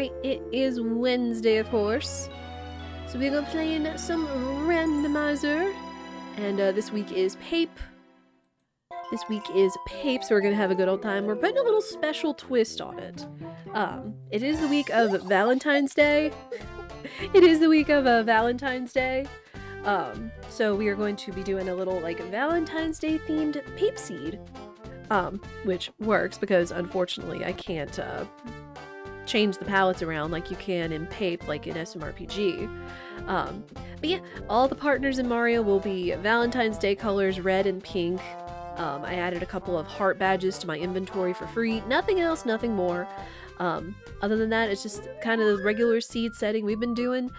Alright, it is Wednesday, of course. So we're gonna play some Randomizer. And this week is Pape. So we're gonna have a good old time. We're putting a little special twist on it. It is the week of Valentine's Day. So we are going to be doing a little, like, Valentine's Day themed Pape Seed. Which works because, unfortunately, I can't, change the palettes around like you can in Pape, like in SMRPG. But yeah, all the partners in Mario will be Valentine's Day colors, red and pink. I added a couple of heart badges to my inventory for free. Nothing else, nothing more. Other than that, it's just kind of the regular seed setting we've been doing.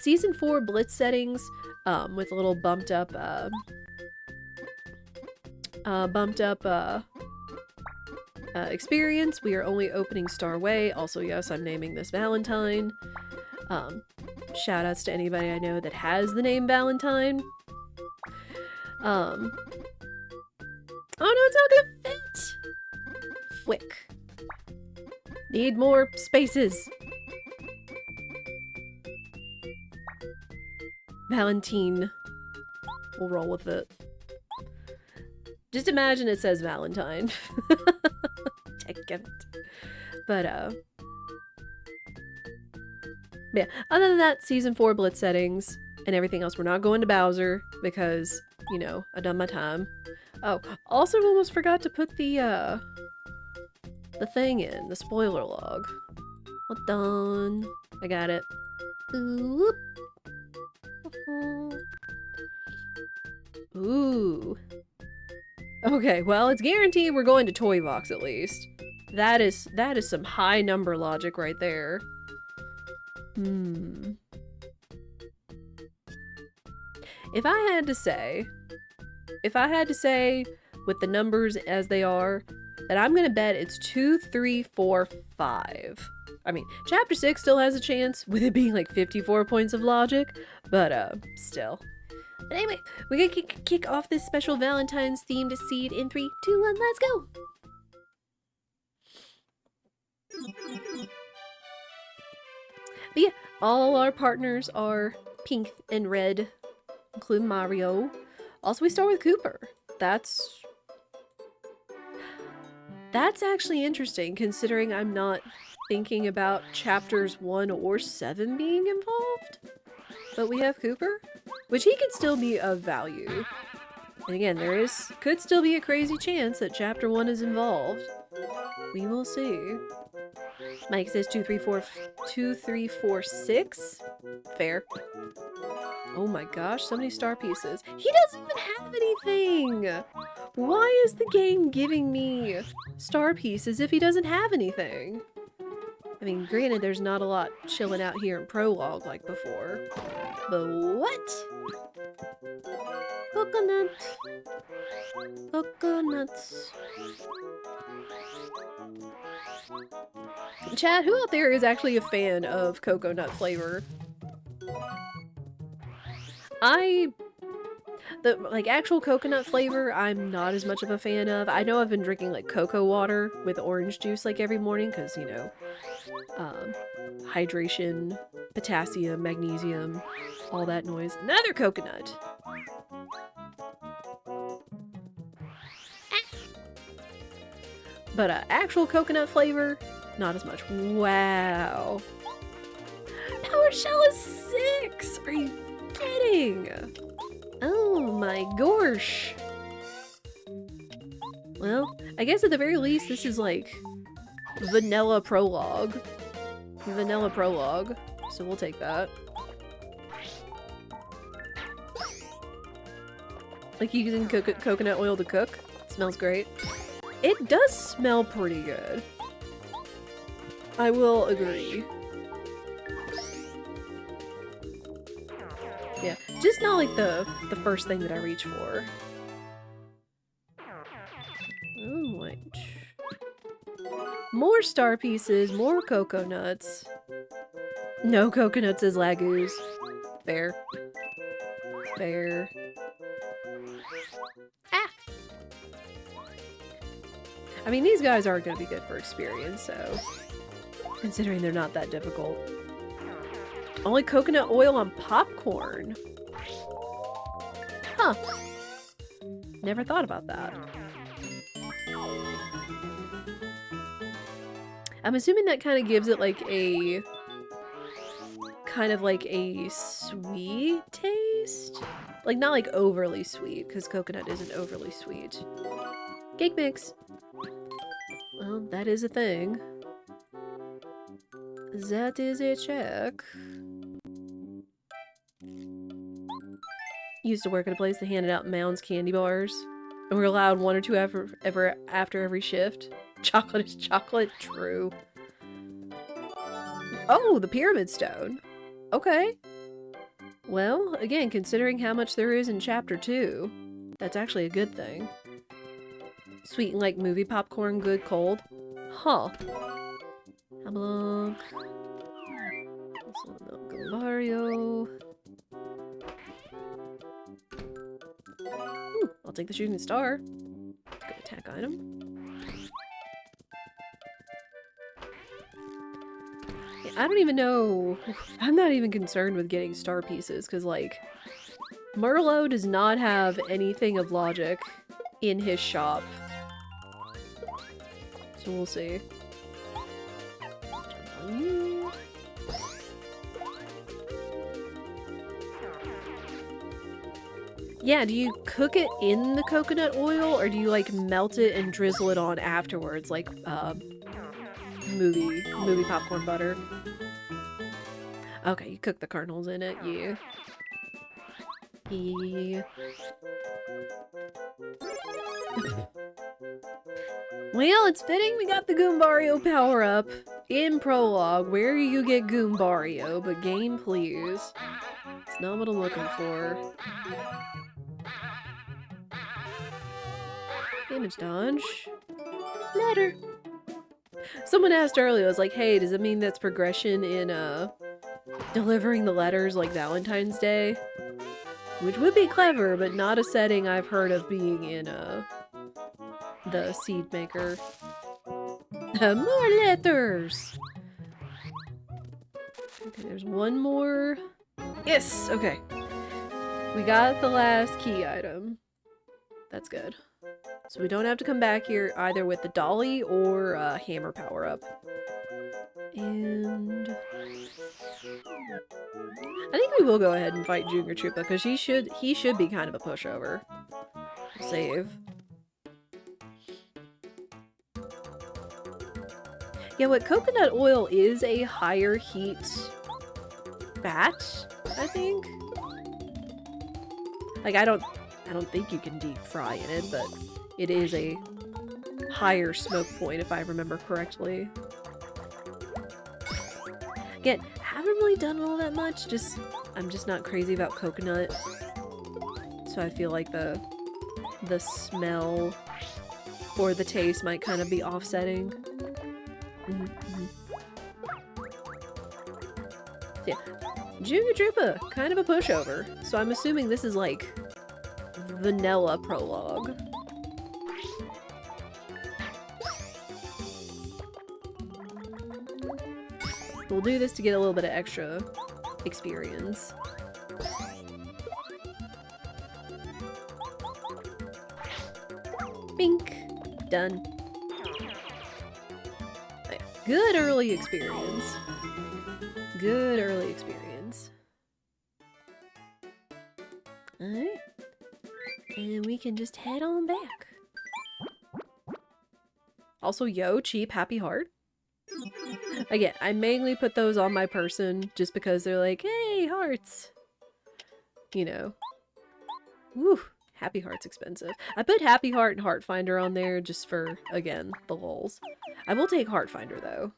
Season 4 Blitz settings, with a little bumped up experience. We are only opening Star Way. Also, yes, I'm naming this Valentine. Shoutouts to anybody I know that has the name Valentine. Oh no, it's not gonna fit! Fwick. Need more spaces. Valentine. We'll roll with it. Just imagine it says Valentine. But yeah, other than that, Season 4 Blitz settings and everything else. We're not going to Bowser because, you know, I done my time. Oh, also almost forgot to put the thing in, the spoiler log. Well done. I got it. Boop. Ooh. Okay, well, it's guaranteed we're going to Toy Box at least. That is some high number logic right there. If I had to say with the numbers as they are, that I'm gonna bet it's 2, 3, 4, 5. I mean, Chapter 6 still has a chance with it being like 54 points of logic, but still. But anyway, we're gonna kick off this special Valentine's themed seed in 3, 2, 1, let's go! But yeah, all our partners are pink and red, including Mario. Also, we start with Cooper. That's actually interesting, considering I'm not thinking about chapters 1 or 7 being involved. But we have Cooper, which he could still be of value. And again, could still be a crazy chance that chapter 1 is involved. We will see. Mike says 2, 3, 4, 6. Fair. Oh my gosh, so many star pieces. He doesn't even have anything! Why is the game giving me star pieces if he doesn't have anything? I mean, granted, there's not a lot chilling out here in Prologue like before. But what? Coconut. Coconuts. Chat, who out there is actually a fan of coconut flavor? The actual coconut flavor, I'm not as much of a fan of. I know I've been drinking like cocoa water with orange juice like every morning because, you know, hydration, potassium, magnesium, all that noise. Another coconut! But actual coconut flavor, not as much. Wow. Power Shell is 6! Are you kidding? Oh my gosh. Well, I guess at the very least this is like vanilla prologue. Vanilla prologue. So we'll take that. Like using coconut oil to cook. It smells great. It does smell pretty good. I will agree. Yeah, just not like the first thing that I reach for. Oh, wait. More star pieces, more coconuts. No coconuts as Lagoos. Fair. Fair. Ah! I mean, these guys aren't gonna be good for experience, so... Considering they're not that difficult. Only coconut oil on popcorn. Huh. Never thought about that. I'm assuming that kind of gives it like a... kind of like a sweet taste? Like not like overly sweet, because coconut isn't overly sweet. Cake mix. Well, that is a thing. That is a check. Used to work at a place that handed out Mounds candy bars. And we were allowed one or two after every shift. Chocolate is chocolate, true. Oh, the pyramid stone. Okay. Well, again, considering how much there is in chapter 2, that's actually a good thing. Sweet and like movie popcorn, good cold. Huh. Hablanc. Mario. Ooh, I'll take the shooting star. Good attack item. Yeah, I don't even know. I'm not even concerned with getting star pieces because, like, Merlot does not have anything of logic in his shop. So we'll see. Yeah, do you cook it in the coconut oil, or do you, like, melt it and drizzle it on afterwards, like, movie popcorn butter? Okay, you cook the kernels in it, yeah. Yeah. Well, it's fitting we got the Goombario power-up in Prologue. Where you get Goombario, but game, please. It's not what I'm looking for. Damage dodge. Letter. Someone asked earlier, I was like, hey, does it mean that's progression in, delivering the letters like Valentine's Day? Which would be clever, but not a setting I've heard of being in, the Seed Maker. More letters! Okay, there's one more. Yes! Okay. We got the last key item. That's good. So we don't have to come back here either with the dolly or hammer power up. And I think we will go ahead and fight Junior Troopa because he should be kind of a pushover. Save. Yeah, what coconut oil is a higher heat fat, I think. Like I don't think you can deep fry in it, but it is a higher smoke point if I remember correctly. Again, haven't really done all that much, I'm just not crazy about coconut. So I feel like the smell or the taste might kind of be offsetting. Yeah. Junior Troopa, kind of a pushover. So I'm assuming this is like vanilla prologue. We'll do this to get a little bit of extra experience. Bink. Done. Right. Good early experience. Good early experience. Alright. And we can just head on back. Also, yo, cheap, happy heart. Again, I mainly put those on my person just because they're like, hey, hearts. You know. Woo, happy heart's expensive. I put happy heart and heart finder on there just for, again, the lulz. I will take heart finder though.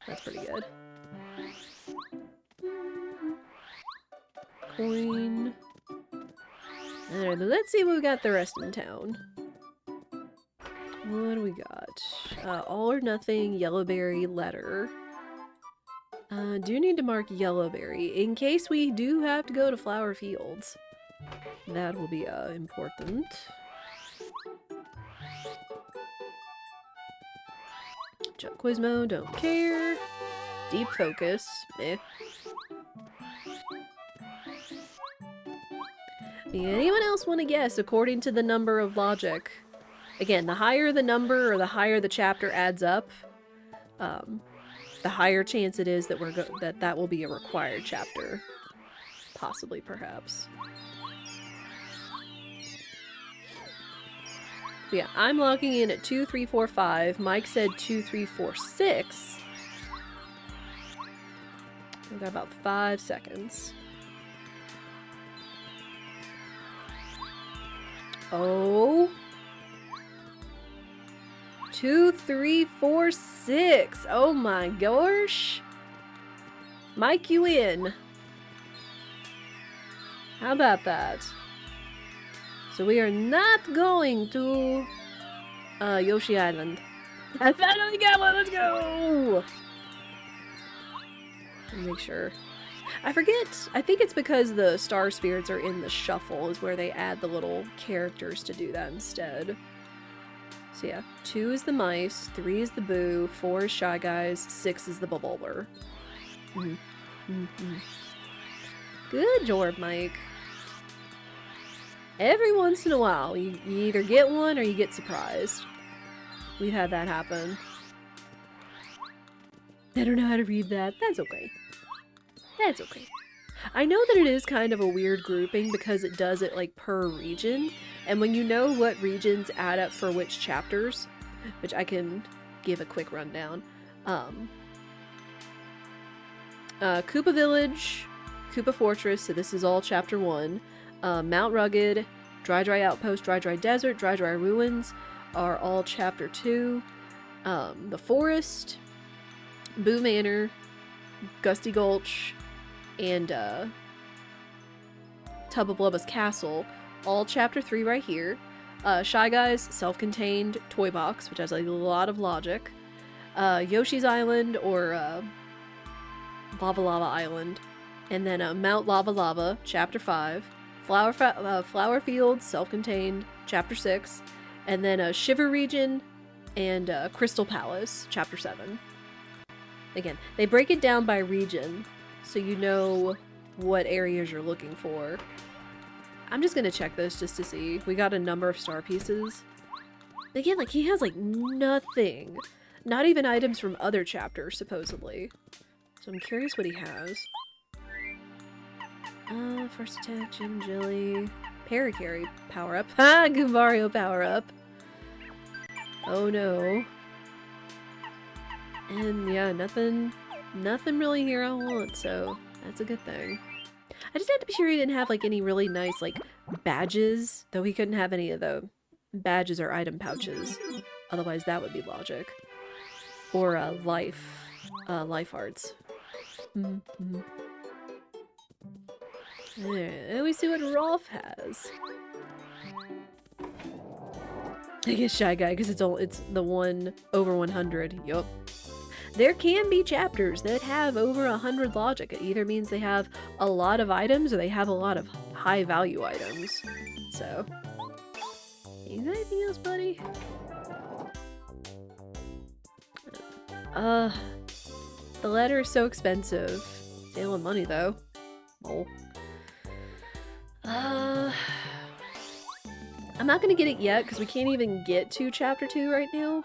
That's pretty good. Coin. Alright, let's see what we got the rest in town. What do we got? All or nothing, yellowberry, letter. Do need to mark yellowberry in case we do have to go to flower fields. That will be important. Chuck Quizmo, don't care. Deep focus. Eh. Anyone else want to guess according to the number of logic? Again, the higher the number or the higher the chapter adds up, the higher chance it is that that will be a required chapter. Possibly, perhaps. But yeah, I'm logging in at 2, 3, 4, 5. Mike said 2, 3, 4, 6. We've got about 5 seconds. Oh. 2, 3, 4, 6. Oh my gosh. Mike, you in. How about that? So we are not going to Yoshi Island. I finally got one. Let's go. Let me make sure. I forget. I think it's because the star spirits are in the shuffle is where they add the little characters to do that instead. So yeah, 2 is the mice, 3 is the boo, 4 is Shy Guys, 6 is the bubbler. Good job, Mike. Every once in a while, you either get one or you get surprised. We've had that happen. I don't know how to read that. That's okay. That's okay. I know that it is kind of a weird grouping because it does it like per region, and when you know what regions add up for which chapters, which I can give a quick rundown. Koopa Village, Koopa Fortress, so this is all chapter 1. Mount Rugged, Dry Dry Outpost, Dry Dry Desert, Dry Dry Ruins are all chapter 2. The Forest, Boo Manor, Gusty Gulch, and Tubba Blubba's Castle, all chapter 3 right here. Shy Guys, self-contained toy box, which has a lot of logic. Yoshi's Island, or Lava Lava Island. And then Mount Lava Lava, chapter 5. Flower Fields, self-contained, chapter 6. And then Shiver Region and Crystal Palace, chapter 7. Again, they break it down by region, so you know what areas you're looking for. I'm just gonna check this just to see. We got a number of star pieces. Again, like, he has, like, nothing. Not even items from other chapters, supposedly. So I'm curious what he has. First attack, Jim Jelly. Parakarry power-up. Ha! Goombario power-up. Oh no. And yeah, nothing really here I want, so that's a good thing. I just had to be sure he didn't have like any really nice like badges, though he couldn't have any of the badges or item pouches. Otherwise that would be logic. Or life hearts. And we see what Rolf has. I guess Shy Guy, because it's the one over 100. Yup. There can be chapters that have over 100 logic. It either means they have a lot of items or they have a lot of high value items. So, you got anything else, buddy? The letter is so expensive. Stealing money though. Oh. I'm not gonna get it yet because we can't even get to chapter 2 right now.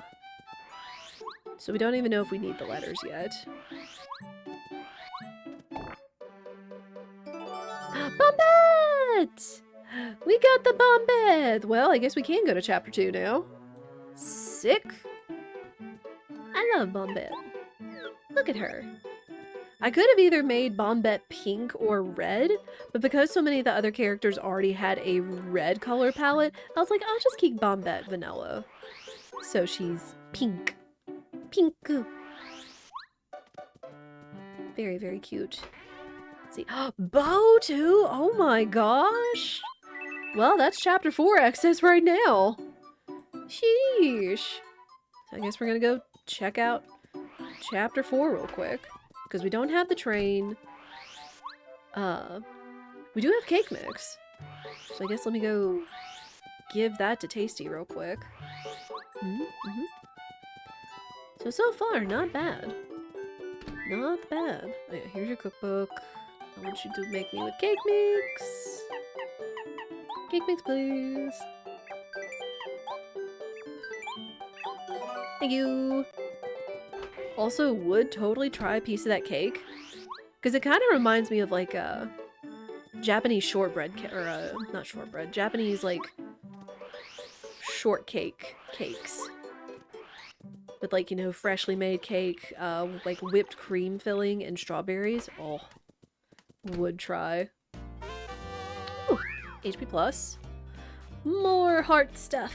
So we don't even know if we need the letters yet. Bombette! We got the Bombette! Well, I guess we can go to chapter 2 now. Sick. I love Bombette. Look at her. I could have either made Bombette pink or red, but because so many of the other characters already had a red color palette, I was like, I'll just keep Bombette vanilla. So she's pink. Pink. Very, very cute. Let's see. Bo too? Oh my gosh! Well, that's chapter 4 access right now. Sheesh. So I guess we're gonna go check out chapter 4 real quick. Because we don't have the train. We do have cake mix. So I guess let me go give that to Tasty real quick. So far, not bad. Not bad. Oh yeah, here's your cookbook. I want you to make me with cake mix. Cake mix, please. Thank you. Also, would totally try a piece of that cake. Because it kind of reminds me of like a Japanese shortbread, or not shortbread, Japanese like shortcake cakes. With like, you know, freshly made cake, like whipped cream filling and strawberries. Oh, would try. Ooh, HP plus. More heart stuff.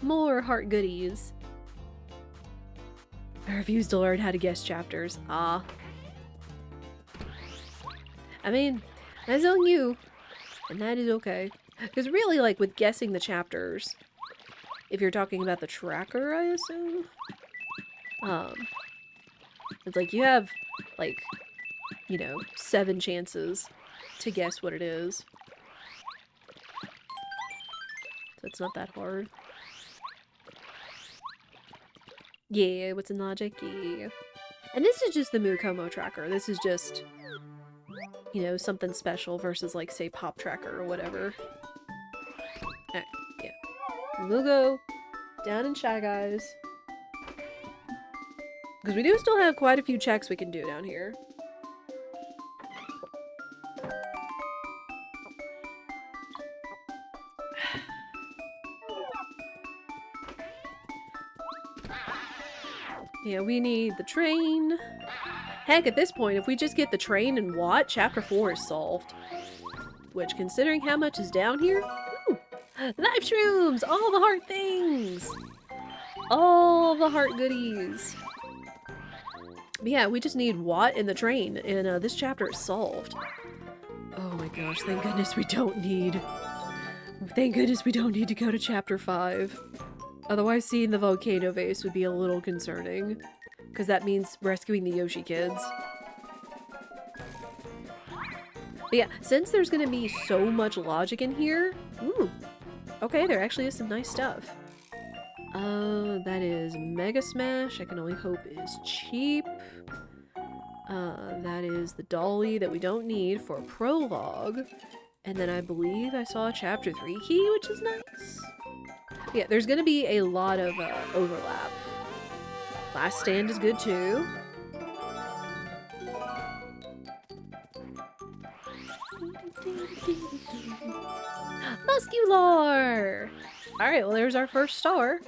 More heart goodies. I refuse to learn how to guess chapters. Ah. I mean, that's on you. And that is okay. Because really, like, with guessing the chapters, if you're talking about the tracker, I assume, it's like you have, like, you know, 7 chances to guess what it is. So it's not that hard. Yeah, what's in logic? Yeah. And this is just the Mukomo tracker. This is just, you know, something special versus, like, say, Pop Tracker or whatever. Alright, yeah. We'll go down in Shy Guys. Because we do still have quite a few checks we can do down here. Yeah, we need the train. Heck, at this point, if we just get the train and Watt, Chapter 4 is solved. Which, considering how much is down here... Ooh! Life shrooms! All the heart things! All the heart goodies! But yeah, we just need Watt and the train, and this chapter is solved. Oh my gosh, thank goodness we don't need... Thank goodness we don't need to go to Chapter 5. Otherwise, seeing the volcano base would be a little concerning. Because that means rescuing the Yoshi kids. But yeah, since there's gonna be so much logic in here... Ooh! Okay, there actually is some nice stuff. That is Mega Smash. I can only hope is cheap. That is the dolly that we don't need for prologue. And then I believe I saw a Chapter 3 key, which is nice. Yeah, there's gonna be a lot of overlap. Last Stand is good too. Muscular! Alright, well there's our first star.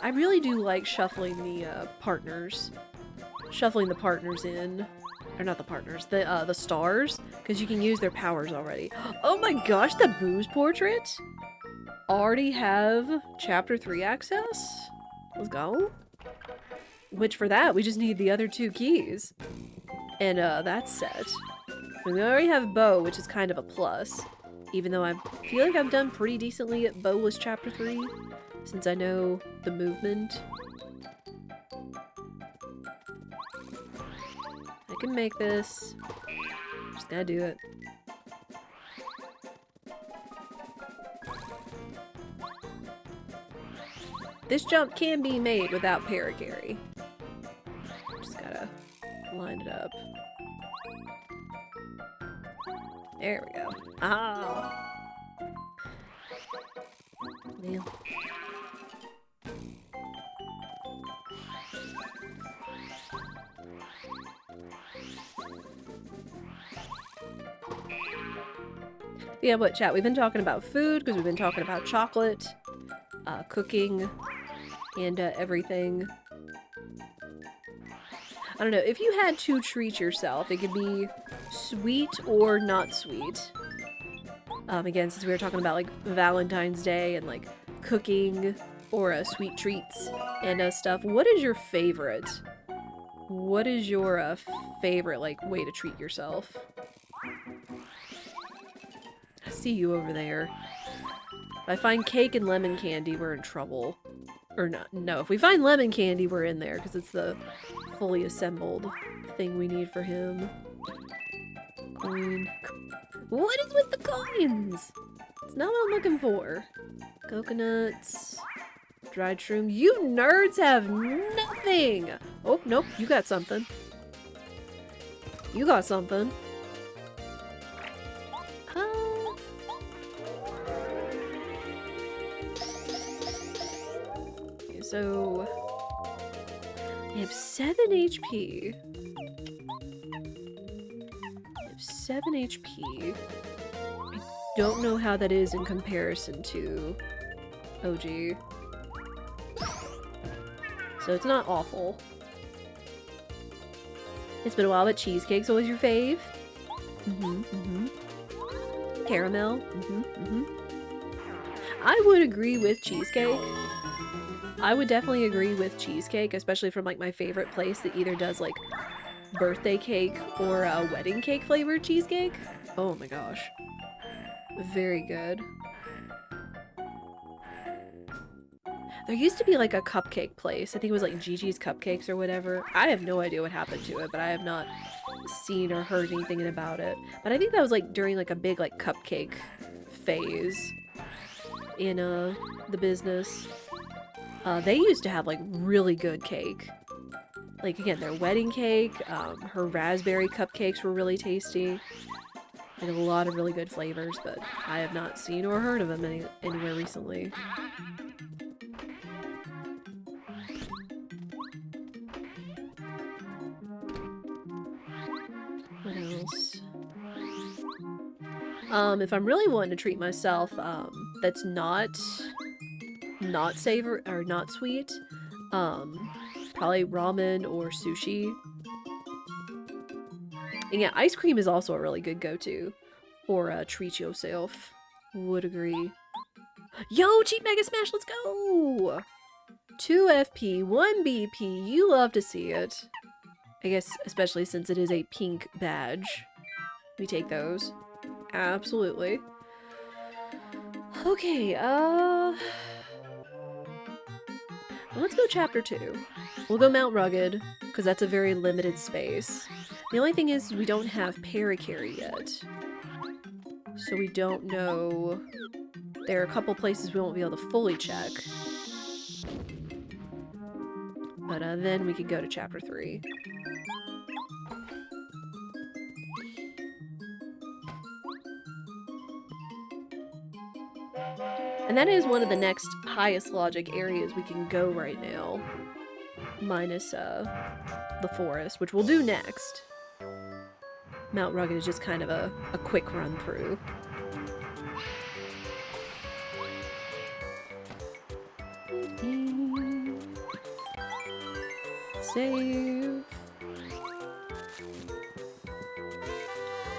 I really do like shuffling the partners. Shuffling the partners in. Or not the partners, the stars. Because you can use their powers already. Oh my gosh, the Booze portrait? Already have Chapter 3 access? Let's go. Which for that, we just need the other 2 keys. And that's set. And we already have Bow, which is kind of a plus. Even though I feel like I've done pretty decently at Bowless Chapter 3. Since I know the movement. I can make this. Just gotta do it. This jump can be made without Paracarry. Just gotta line it up. There we go. Ah! Well. Yeah, what, chat? We've been talking about food, because we've been talking about chocolate, cooking, and everything. I don't know, if you had to treat yourself, it could be sweet or not sweet. Again, since we were talking about, like, Valentine's Day and, like, cooking or sweet treats and stuff, what is your favorite? What is your favorite, like, way to treat yourself? I see you over there. If I find cake and lemon candy, we're in trouble. Or not. No, if we find lemon candy, we're in there, because it's the fully assembled thing we need for him. Coin. What is with the coins? It's not what I'm looking for. Coconuts. Dried shroom. You nerds have nothing! Oh, nope, you got something. You got something. Okay, so... I have 7 HP. I have 7 HP. I don't know how that is in comparison to OG. So it's not awful. It's been a while, but cheesecake's always your fave. Caramel. I would agree with cheesecake. I would definitely agree with cheesecake, especially from like my favorite place that either does like birthday cake or wedding cake flavored cheesecake. Oh my gosh. Very good. There used to be like a cupcake place. I think it was like Gigi's Cupcakes or whatever. I have no idea what happened to it, but I have not seen or heard anything about it. But I think that was like during like a big like cupcake phase in the business. They used to have like really good cake. Like again, their wedding cake, her raspberry cupcakes were really tasty. Like a lot of really good flavors, but I have not seen or heard of them anywhere recently. What else? If I'm really wanting to treat myself, that's not savor or not sweet, probably ramen or sushi. And yeah, ice cream is also a really good go-to for treat yourself. Would agree. Yo, Cheap Mega Smash, let's go! 2 FP, 1 BP, you love to see it. I guess especially since it is a pink badge. We take those. Absolutely. Okay, let's go chapter 2. We'll go Mount Rugged, because that's a very limited space. The only thing is we don't have Paracarry yet. So we don't know... There are a couple places we won't be able to fully check. But then we can go to chapter 3. And that is one of the next highest logic areas we can go right now. Minus the forest, which we'll do next. Mount Rugged is just kind of a quick run through. Save.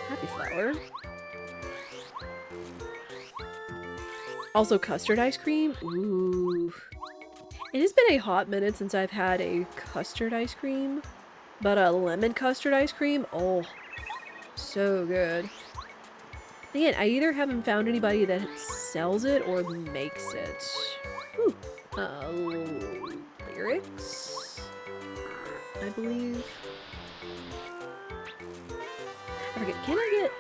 Happy Flower. Also custard ice cream. Ooh. It has been a hot minute since I've had a custard ice cream. But a lemon custard ice cream, oh, so good. Again, I either haven't found anybody that sells it or makes it. Ooh. Lyrics, I believe. I forget, can I get...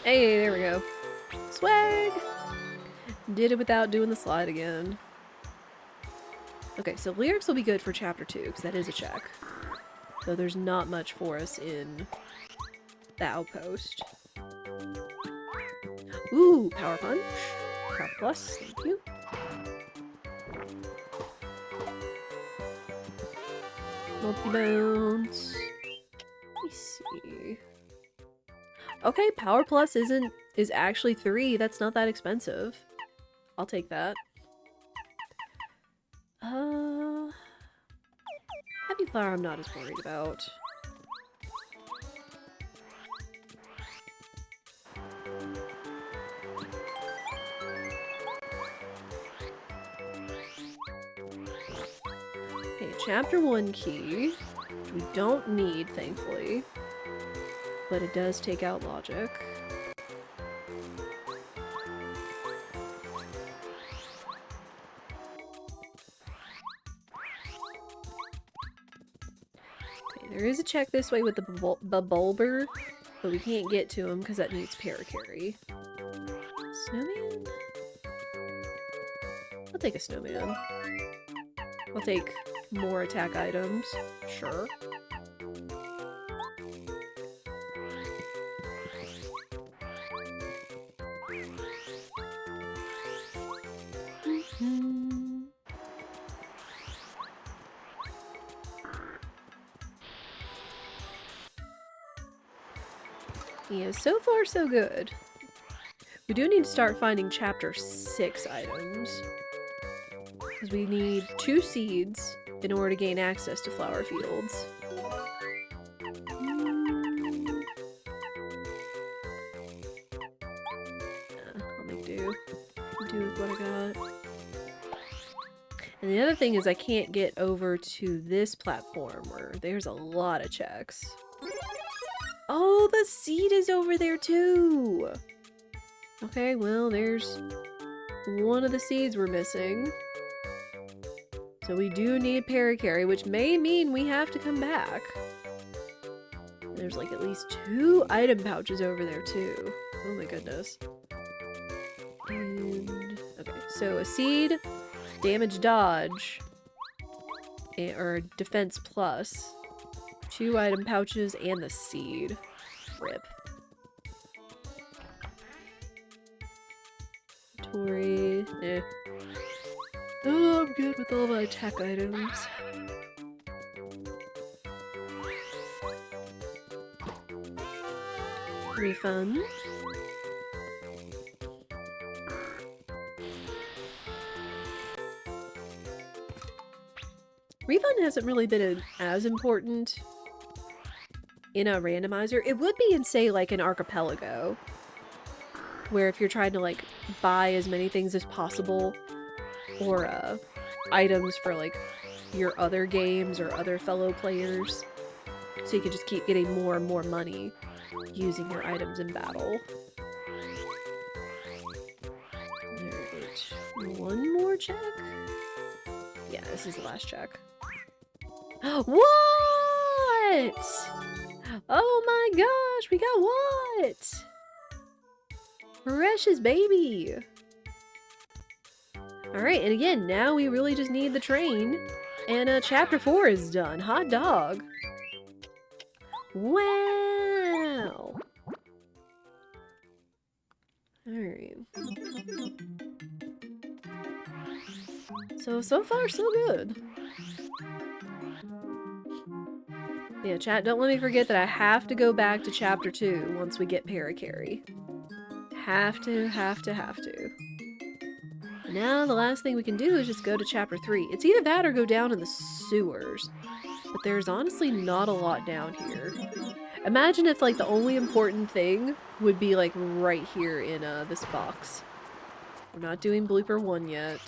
Hey, there we go. Swag! Did it without doing the slide again. Okay, so lyrics will be good for chapter 2, because that is a check. So there's not much for us in the outpost. Ooh, Power Punch. Power Plus, thank you. Multi-bounce. Let me see. Okay, Power Plus is actually 3. That's not that expensive. I'll take that. Happy Flower I'm not as worried about. Okay, chapter 1 key, which we don't need, thankfully, but it does take out logic. There is a check this way with the Bulber, but we can't get to him because that needs Paracarry. Snowman? I'll take a snowman. I'll take more attack items. Sure. Yeah, so far so good. We do need to start finding chapter 6 items. Because we need 2 seeds in order to gain access to flower fields. I'll make do. Do with what I got. And the other thing is I can't get over to this platform where there's a lot of checks. Oh, the seed is over there too! Okay, well, there's one of the seeds we're missing. So we do need Parakarry, which may mean we have to come back. There's like at least 2 item pouches over there too. Oh my goodness. And, okay, so a seed, damage dodge, or defense plus, 2 item pouches, and the seed. Rip. Tori, eh. Oh, I'm good with all my attack items. Refund. Refund hasn't really been as important in a randomizer. It would be in, say, like an archipelago, where if you're trying to, like, buy as many things as possible, or, items for, like, your other games or other fellow players, so you can just keep getting more and more money using your items in battle. Alright, one more check? Yeah, this is the last check. What? Oh my gosh, we got what? Precious baby! Alright, and again, now we really just need the train, and chapter 4 is done. Hot dog! Wow! Alright. So far, so good. Yeah, chat, don't let me forget that I have to go back to chapter 2 once we get Parakarry. Have to. Now the last thing we can do is just go to chapter 3. It's either that or go down in the sewers. But there's honestly not a lot down here. Imagine if, like, the only important thing would be, like, right here in, this box. We're not doing blooper 1 yet.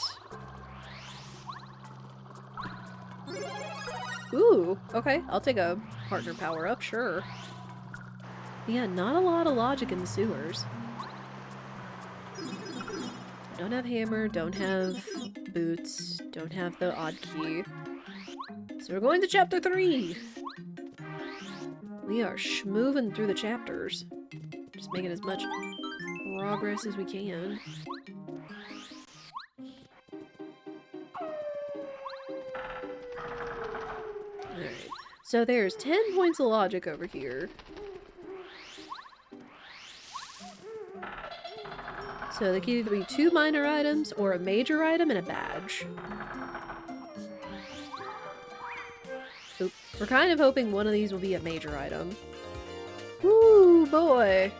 Ooh, okay, I'll take a partner power-up, sure. Yeah, not a lot of logic in the sewers. Don't have hammer, don't have boots, don't have the odd key. So we're going to chapter 3! We are schmoving through the chapters. Just making as much progress as we can. Alright, so there's 10 points of logic over here. So they can either be 2 minor items, or a major item and a badge. Oop. We're kind of hoping one of these will be a major item. Ooh, boy!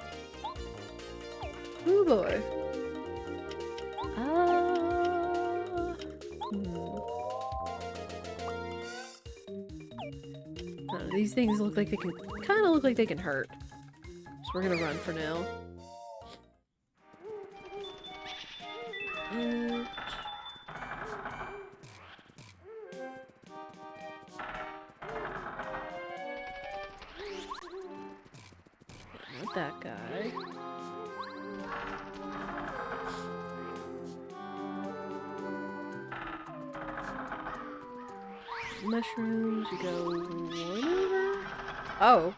Ooh, boy. These things look like they can, kind of look like they can hurt. So we're gonna run for now. Not that guy. Mushrooms, we go one over? Oh.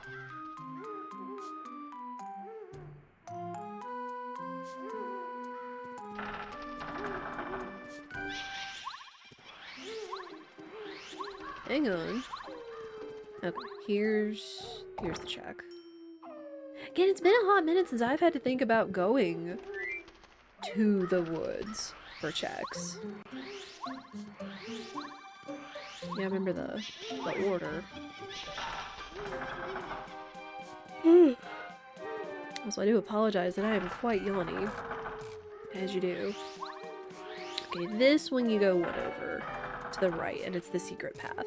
Hang on. Okay, here's the check. Again, it's been a hot minute since I've had to think about going to the woods for checks. Yeah, I remember the order. Also, I do apologize that I am quite yawny, as you do. Okay, this one you go one over to the right, and it's the secret path.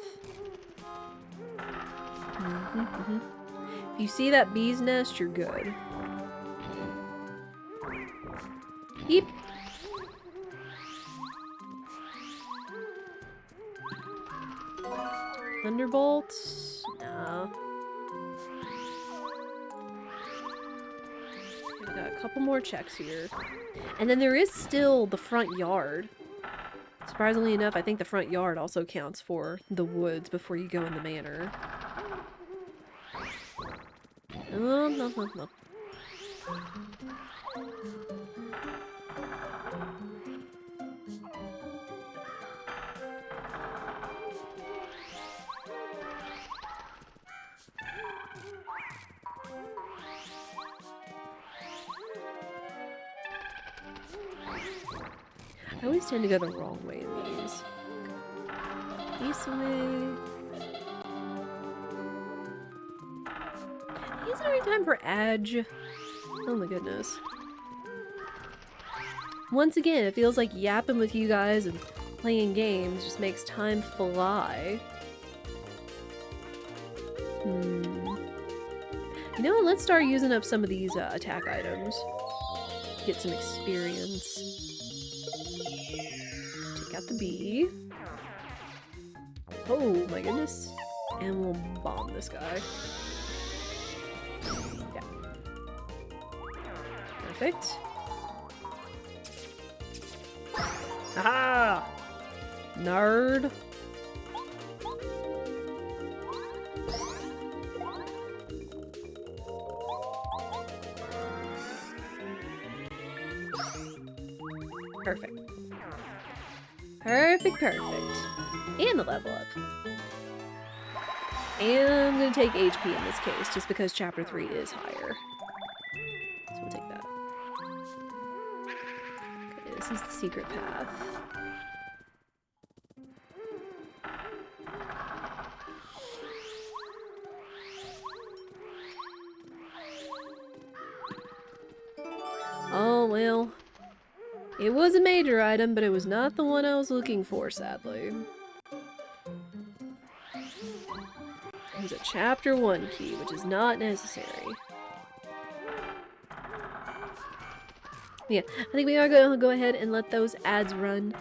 If you see that bee's nest, you're good. Yeep. Thunderbolts? Nah. We got a couple more checks here. And then there is still the front yard. Surprisingly enough, I think the front yard also counts for the woods before you go in the manor. No. I always tend to go the wrong way in these. This way. Is it already time for Edge? Oh my goodness. Once again, it feels like yapping with you guys and playing games just makes time fly. You know what? Let's start using up some of these attack items. Get some experience. Take out the bee. Oh my goodness. And we'll bomb this guy. Yeah. Perfect. Aha! Nerd. Perfect. Perfect. And the level up. And I'm gonna take HP in this case, just because Chapter 3 is higher. So we'll take that. Okay, this is the secret path. Oh, well. It was a major item, but it was not the one I was looking for, sadly. It was a Chapter 1 key, which is not necessary. Yeah, I think we are going to go ahead and let those ads run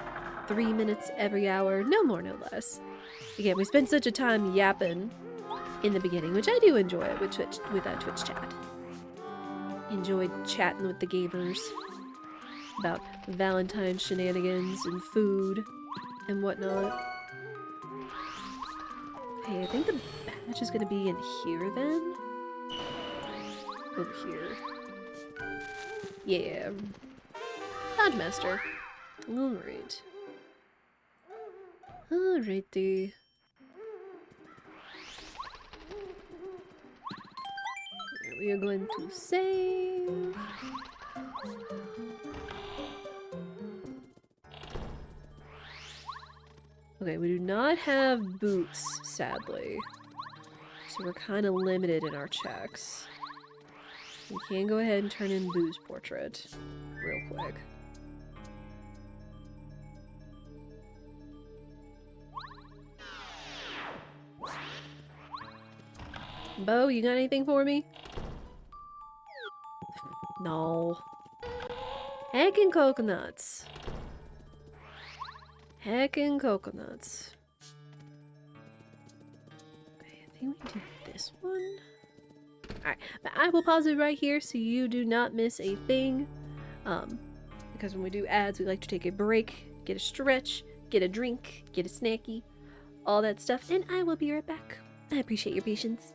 3 minutes every hour, no more, no less. Again, we spent such a time yapping in the beginning, which I do enjoy with Twitch chat. Enjoyed chatting with the gamers about Valentine shenanigans and food and whatnot. Okay, I think the badge is gonna be in here then? Over here. Yeah. Dodge Master. Alright. Alrighty. We are going to save. Okay, we do not have boots, sadly. So we're kind of limited in our checks. We can go ahead and turn in Boo's portrait real quick. Bo, you got anything for me? No. Heckin' coconuts. Heckin' coconuts. Okay, I think we do this one. Alright, but I will pause it right here so you do not miss a thing. Because when we do ads, we like to take a break, get a stretch, get a drink, get a snacky, all that stuff, and I will be right back. I appreciate your patience.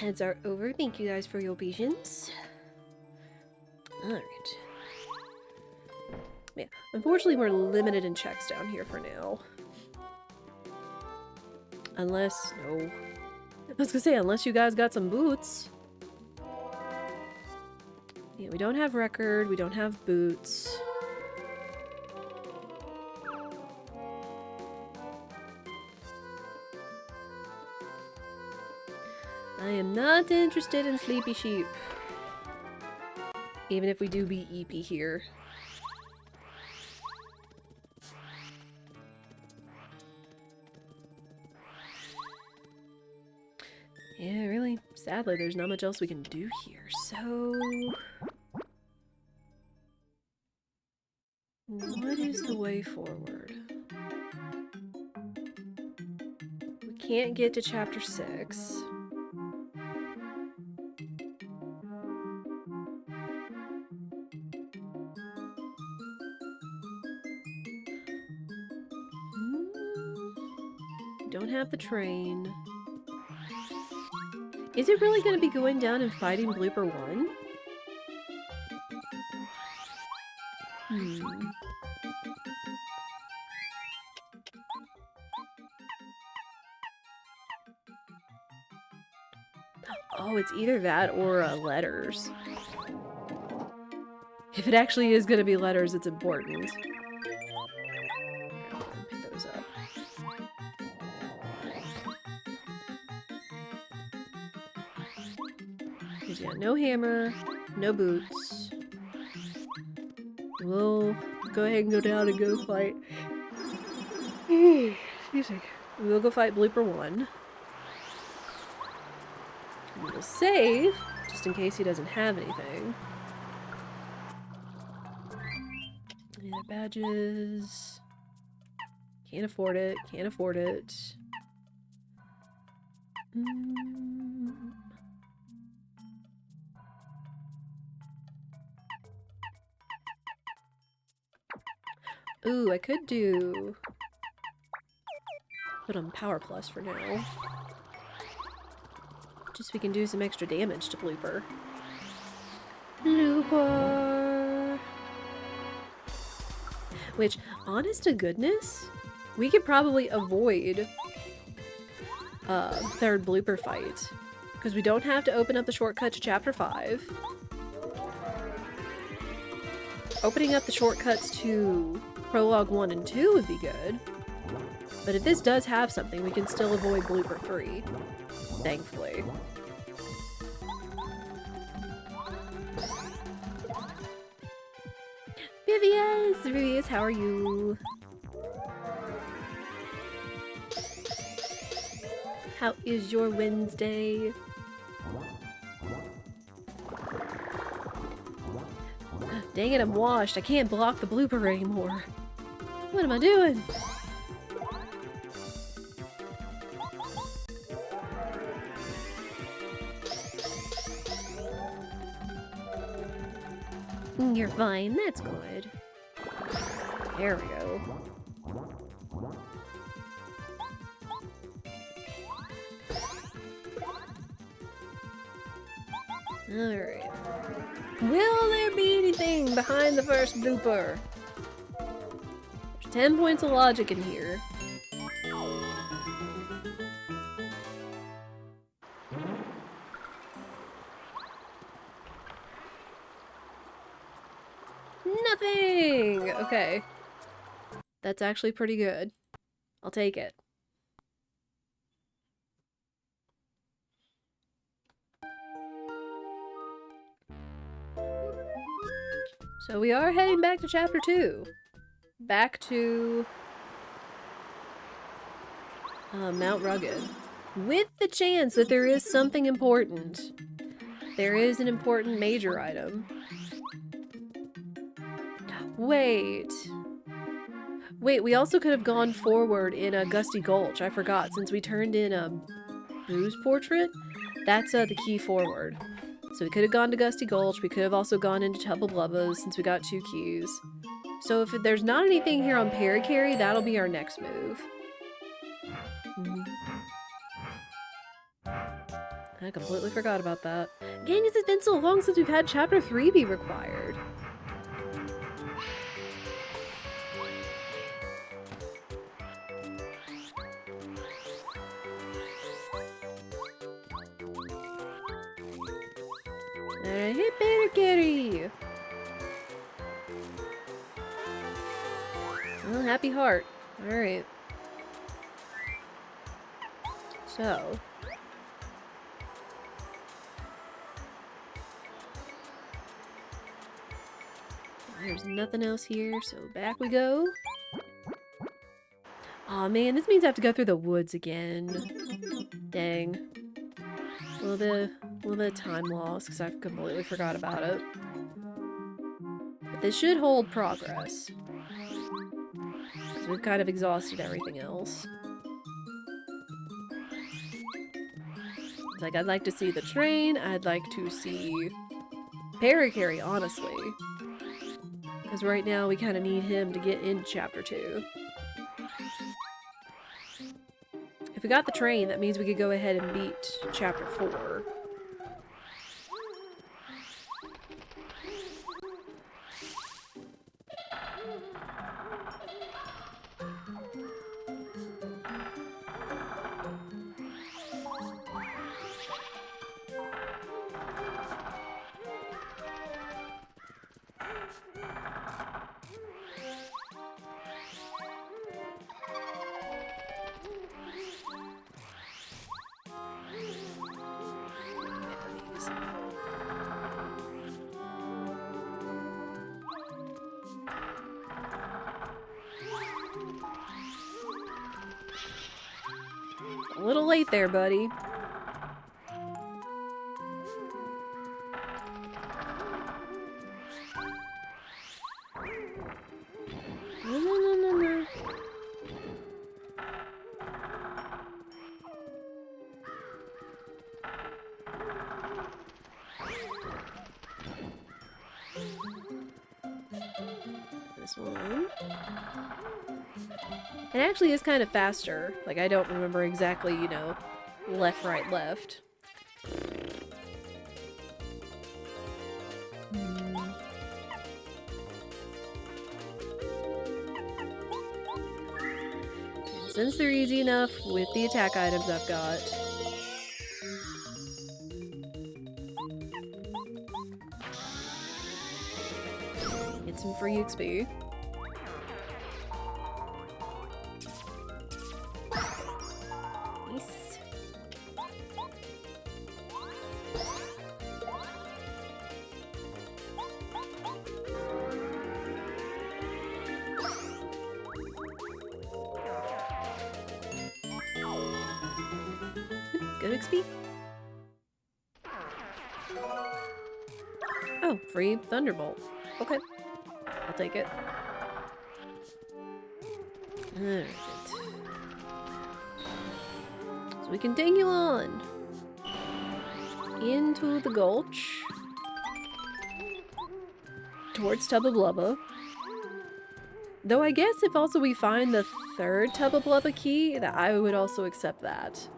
Ads are over. Thank you guys for your patience. Alright. Yeah, unfortunately we're limited in checks down here for now. Unless, no. I was gonna say, unless you guys got some boots. Yeah, we don't have record, we don't have boots. I am not interested in Sleepy Sheep. Even if we do beat EP here. Yeah, really, sadly, there's not much else we can do here, so... What is the way forward? We can't get to chapter 6. Don't have the train. Is it really going to be going down and fighting Blooper 1? Oh, it's either that or letters. If it actually is going to be letters, it's important. Pick those up. Because yeah, no hammer, no boots. We'll go ahead and go down and go fight. Excuse me. We'll go fight Blooper 1. We'll save, just in case he doesn't have anything. Any other badges? Can't afford it, can't afford it. Ooh, I could do... Put on Power Plus for now. Just so we can do some extra damage to Blooper. Blooper! Which, honest to goodness, we could probably avoid third Blooper fight. Because we don't have to open up the shortcut to Chapter 5. Opening up the shortcuts to Prologue 1 and 2 would be good. But if this does have something, we can still avoid Blooper 3. Thankfully. Vivius, how are you? How is your Wednesday? Dang it, I'm washed. I can't block the Blooper anymore. What am I doing? You're fine, that's good. There we go. Alright. Will there be anything behind the first Blooper? There's 10 points of logic in here. Nothing! Okay. That's actually pretty good. I'll take it. So we are heading back to Chapter 2. Back to... Mount Rugged. With the chance that there is something important. There is an important major item. Wait. Wait, we also could have gone forward in a Gusty Gulch. I forgot, since we turned in a Boo's portrait. That's the key forward. So we could have gone to Gusty Gulch. We could have also gone into Tub of Lovas, since we got 2 keys. So if there's not anything here on Parakarry, that'll be our next move. I completely forgot about that. Gang, it's been so long since we've had Chapter 3 be required. Alright, hit Parakarry! Well, happy heart. Alright. So... there's nothing else here, so back we go. Aw, man, this means I have to go through the woods again. Dang. A little bit of time loss, because I completely forgot about it. But this should hold progress. Because we've kind of exhausted everything else. It's like, I'd like to see the train, I'd like to see Parakarry, honestly. Because right now we kind of need him to get into Chapter 2. If we got the train, that means we could go ahead and beat Chapter 4. A little late there, buddy. No. This one. It actually is kind of faster. Like, I don't remember exactly, you know, left, right, left. And since they're easy enough with the attack items I've got, get some free XP. Nice. Good XP. Oh, free Thunderbolt. Okay. I'll take it. Alright. So we continue on into the gulch towards Tubba Blubba. Though I guess if also we find the third Tubba Blubba key, that I would also accept that.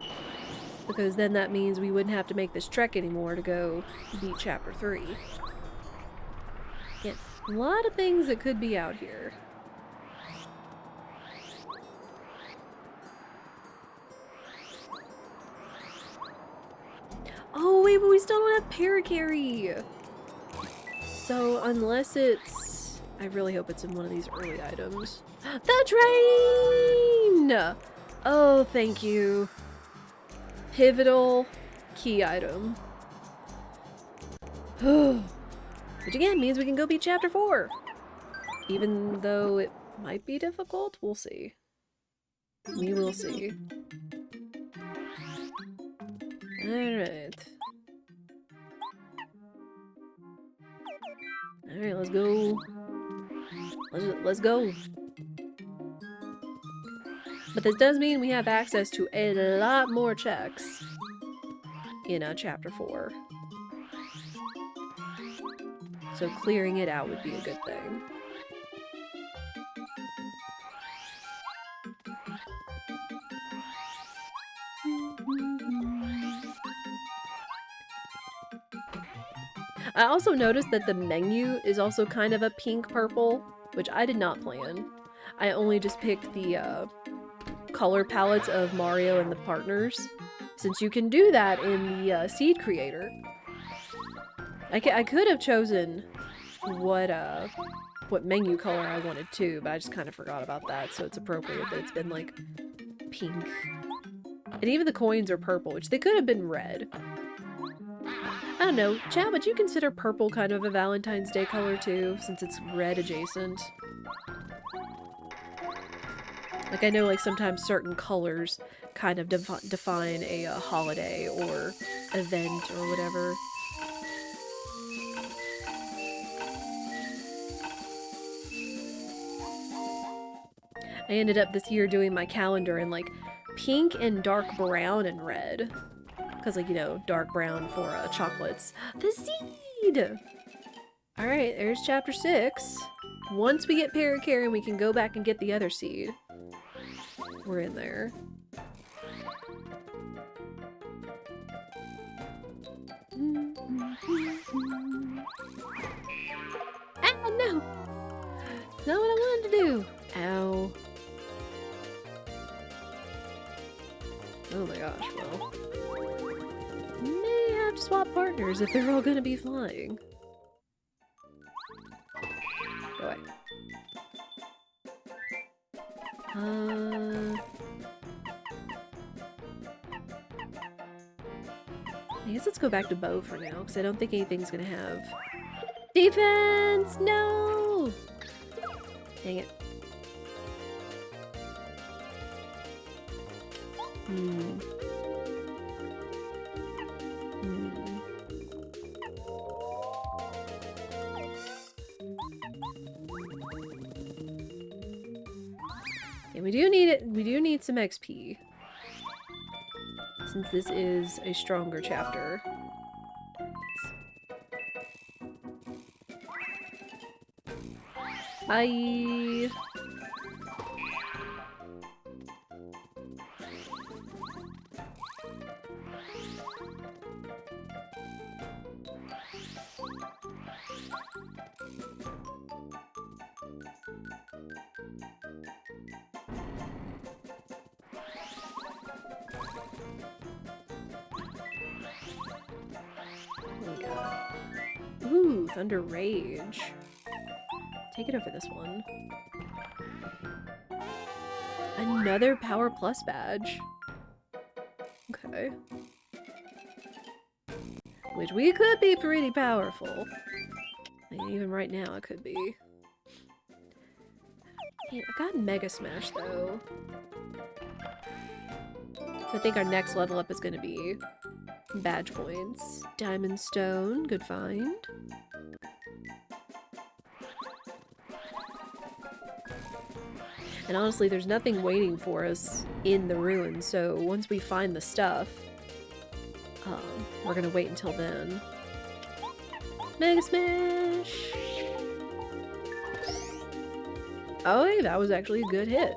Because then that means we wouldn't have to make this trek anymore to go beat Chapter 3. Again, a lot of things that could be out here. Oh wait, but we still don't have Paracarry! So unless it's... I really hope it's in one of these early items. The train! Oh, thank you. Pivotal key item. Which again means we can go beat Chapter 4. Even though it might be difficult, we'll see. We will see. Alright. Alright, let's go. Let's go. But this does mean we have access to a lot more checks in Chapter 4. So clearing it out would be a good thing. I also noticed that the menu is also kind of a pink-purple, which I did not plan. I only just picked the color palettes of Mario and the partners, since you can do that in the Seed Creator. I could have chosen what menu color I wanted too, but I just kind of forgot about that, so it's appropriate that it's been like pink. And even the coins are purple, which they could have been red. I don't know, Chad, would you consider purple kind of a Valentine's Day color too, since it's red adjacent? Like, I know, like, sometimes certain colors kind of define a holiday or event or whatever. I ended up this year doing my calendar in, like, pink and dark brown and red. Because, like, you know, dark brown for chocolates. The seed! Alright, there's Chapter 6. Once we get Paracarry, we can go back and get the other seed. We're in there. Ah, no! That's not what I wanted to do! Ow. Oh my gosh, well. May have to swap partners if they're all gonna be flying. Go away. I guess let's go back to Bo for now, because I don't think anything's gonna have... Defense! No! Dang it. Yeah, we do need it. We do need some XP. Since this is a stronger chapter. Bye! What we got? Ooh, Thunder Rage. Take it over this one. Another Power Plus badge. Okay. Which we could be pretty powerful. Like, even right now, it could be. Man, I got Mega Smash, though. So I think our next level up is going to be badge points. Diamond Stone, good find. And honestly, there's nothing waiting for us in the ruins, so once we find the stuff, we're gonna wait until then. Mega Smash! Oh, hey, that was actually a good hit.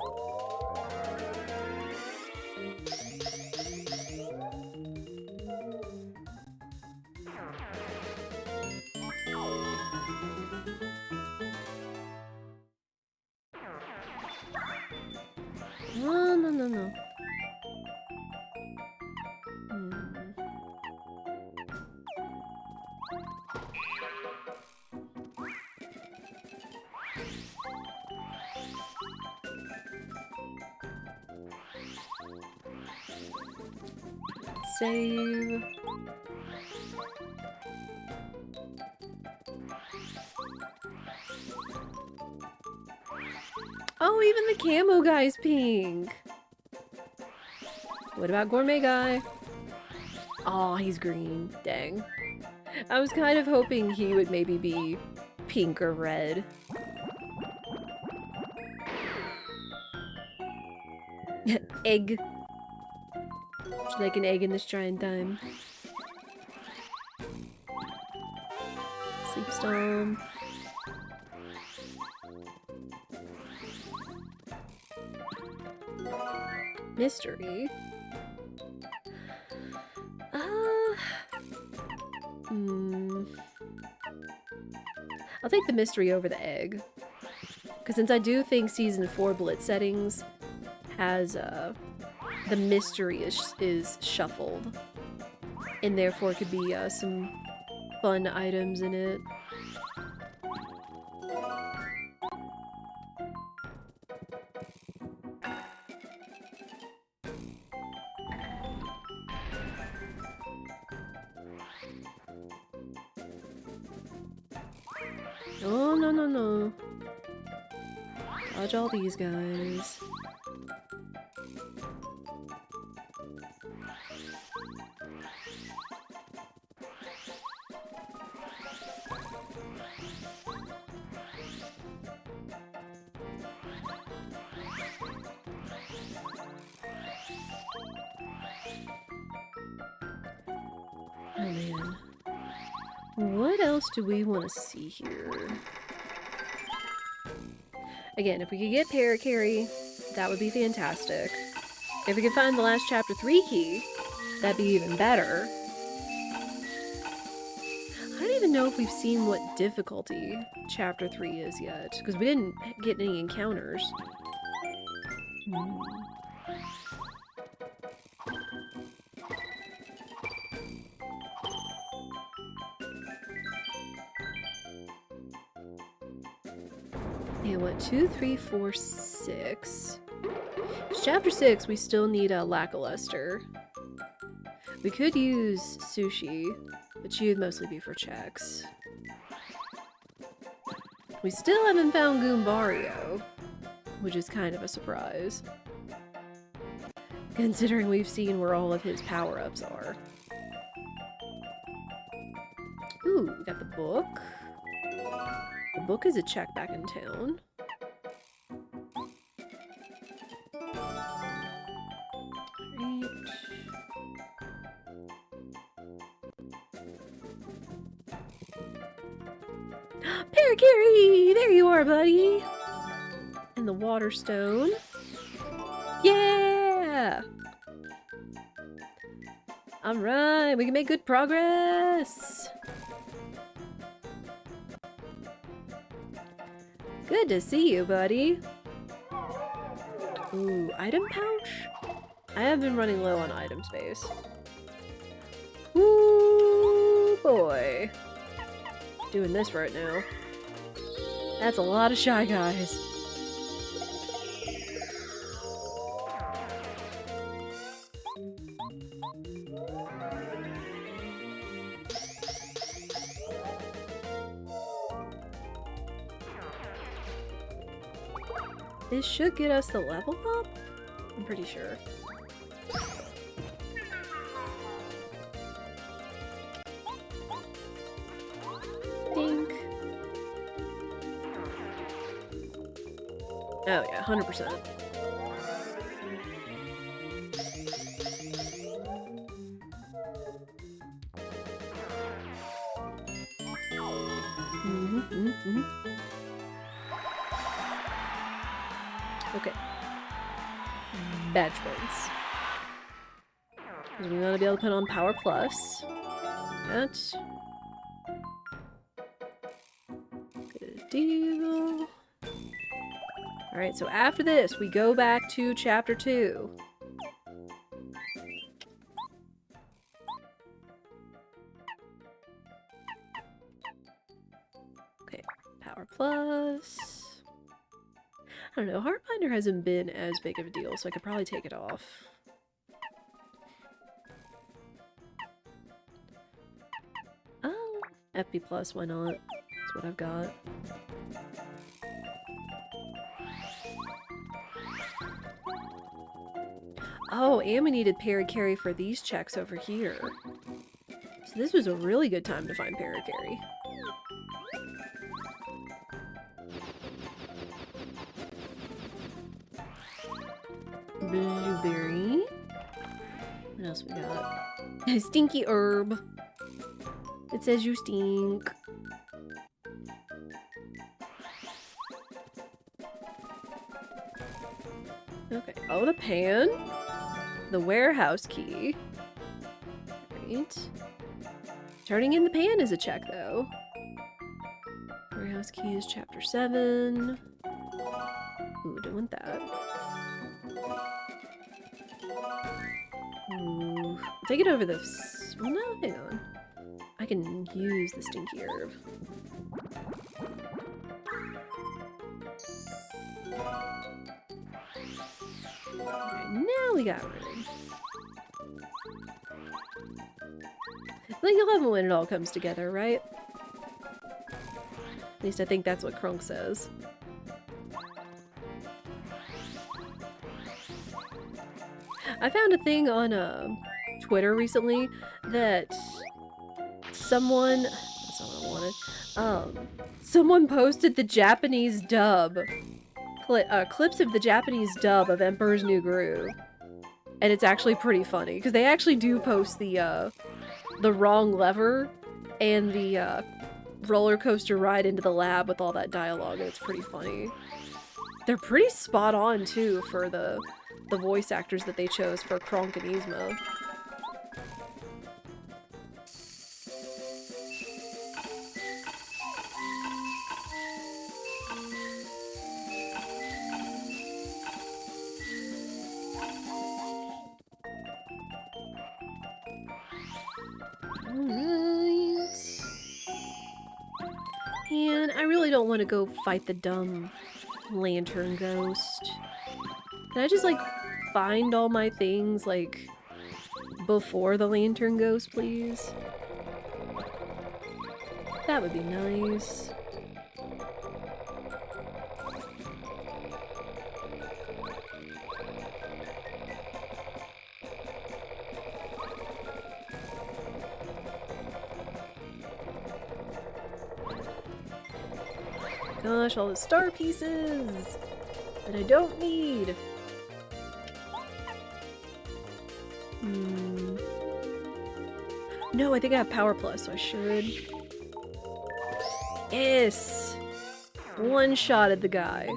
No. Save. Oh, even the camo guy's pink. What about Gourmet Guy? Aw, he's green. Dang. I was kind of hoping he would maybe be pink or red. Egg. Would you like an egg in this trying time? Sleep Stomp. Mystery. I'll take the mystery over the egg. Because since I do think Season 4 Blitz settings has, the mystery is shuffled. And therefore could be, some fun items in it. Oh, no. Dodge all these guys. Oh man. What else do we want to see here? Again, if we could get Parakarry, that would be fantastic. If we could find the last Chapter 3 key, that'd be even better. I don't even know if we've seen what difficulty Chapter 3 is yet, because we didn't get any encounters. Yeah, what? 2, 3, 4, 6. Chapter 6, we still need a Lackluster. We could use Sushi, but she would mostly be for checks. We still haven't found Goombario, which is kind of a surprise. Considering we've seen where all of his power-ups are. Ooh, we got the book. The book is a check back in town. Right. Parakarry! There you are, buddy! And the water stone. Yeah! Alright, we can make good progress! Good to see you, buddy. Ooh, item pouch? I have been running low on item space. Ooh, boy. Doing this right now. That's a lot of Shy Guys. This should get us the level up? I'm pretty sure. Dink. Oh yeah, 100%. Okay. Badge points. Because we want to be able to put on Power Plus. That. Good deal. Alright, so after this, we go back to Chapter 2. Okay, Power Plus. I don't know, Heartbinder hasn't been as big of a deal, so I could probably take it off. Oh, FP Plus, why not? That's what I've got. Oh, and we needed Parakarry for these checks over here. So this was a really good time to find Parakarry. Blueberry. What else we got? Stinky herb. It says you stink. Okay. Oh, the pan. The warehouse key. Right. Turning in the pan is a check, though. Warehouse key is Chapter 7. Ooh, don't want that. Ooh. Take it over this. Well, no, hang on. I can use the stinky herb. Okay, now we got room. I think you'll love it when it all comes together, right? At least I think that's what Krunk says. I found a thing on Twitter recently that someone someone posted the Japanese dub clips of the Japanese dub of Emperor's New Groove, and it's actually pretty funny because they actually do post the wrong lever and the roller coaster ride into the lab with all that dialogue, and it's pretty funny. They're pretty spot on too for the voice actors that they chose for Kronk and Yzma. Alright. And I really don't want to go fight the dumb lantern ghost. Can I just, like, find all my things, like, before the lantern ghost, please? That would be nice. Gosh, all the star pieces that I don't need. No, I think I have Power Plus, so I should. Yes! one-shotted the guy.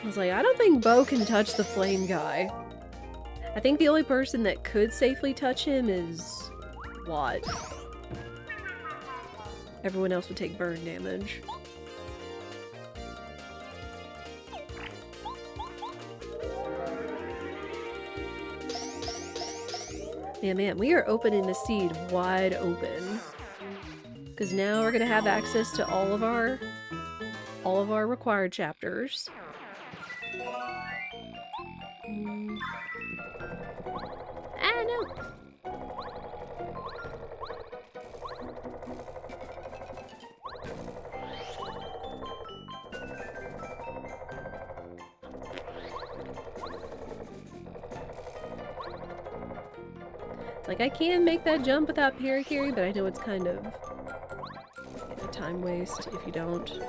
I was like, I don't think Bo can touch the flame guy. I think the only person that could safely touch him is Watt. Everyone else would take burn damage. Yeah, man, we are opening the seed wide open. Because now we're gonna have access to all of our required chapters. Ah, no! It's like, I can make that jump without parry-carry, but I know it's kind of a time waste if you don't.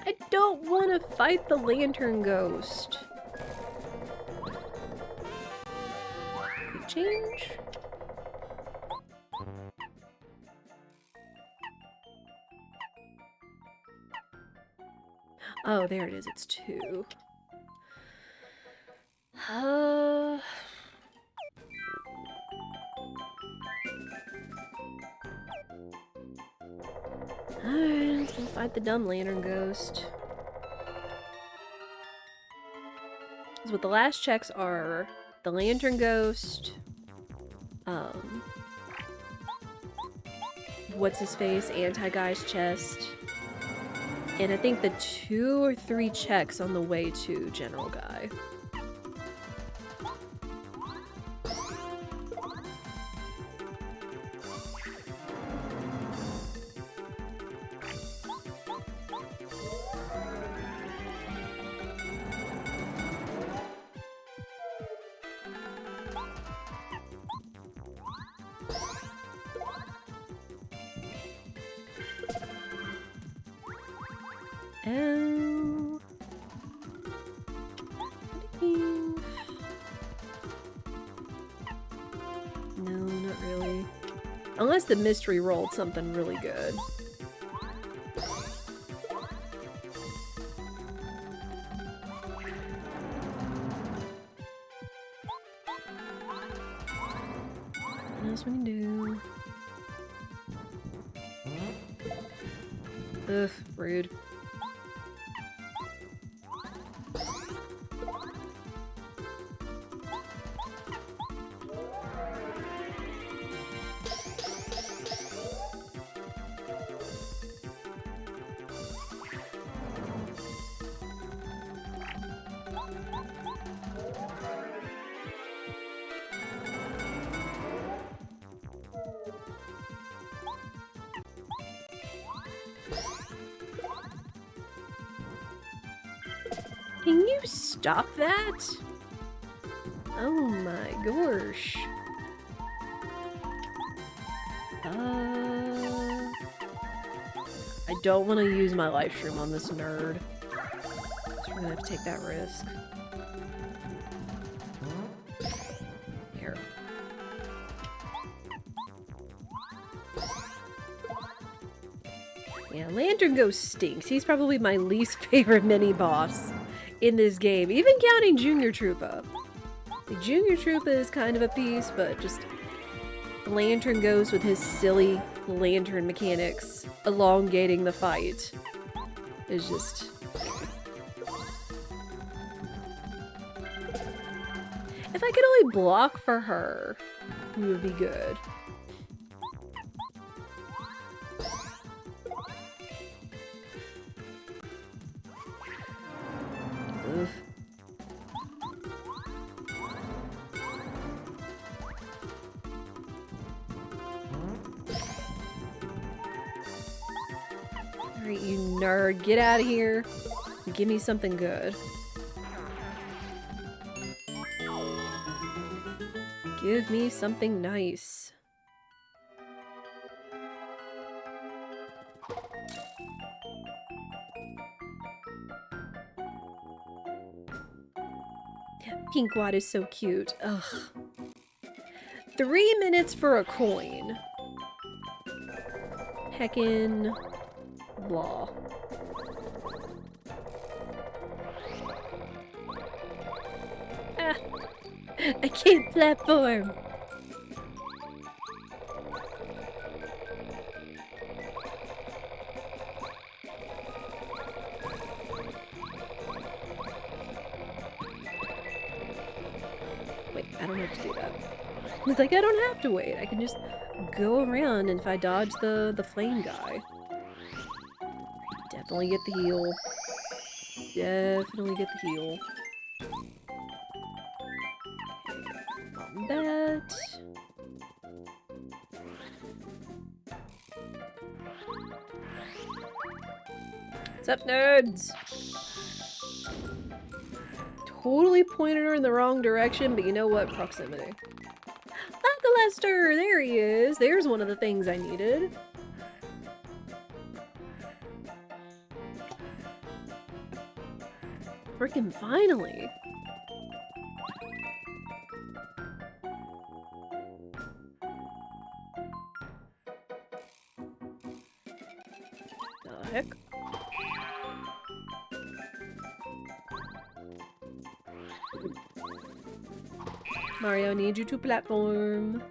I don't want to fight the lantern ghost. Quick change? Oh, there it is. It's 2. Alright, let's go fight the dumb lantern ghost. So what the last checks are, the lantern ghost, what's his face, anti-guy's chest, and I think the 2 or 3 checks on the way to General Guy. Oh. No, not really. Unless the mystery rolled something really good. What else we can do? Ugh, rude. Can you stop that? Oh my gosh. I don't want to use my life stream on this nerd. So we're gonna have to take that risk. Here. Yeah, Lantern Ghost stinks. He's probably my least favorite mini-boss in this game, even counting Junior Troopa. The Junior Troopa is kind of a piece, but just Lantern Ghost with his silly lantern mechanics elongating the fight is just... If I could only block for her, we would be good. Ugh. Alright, you nerd, get out of here and give me something good. Give me something nice. Pink Watt is so cute. Ugh. 3 minutes for a coin. heckin' blah. Ah, I can't platform. Wait, I don't have to do that. It's like, I don't have to wait. I can just go around, and if I dodge the flame guy. Definitely get the heal. Definitely get the heal. Combat. What's up, nerds? Totally pointed her in the wrong direction, but you know what? Proximity. Lester! There he is! There's one of the things I needed. Freaking finally! The heck? Mario, I need you to platform.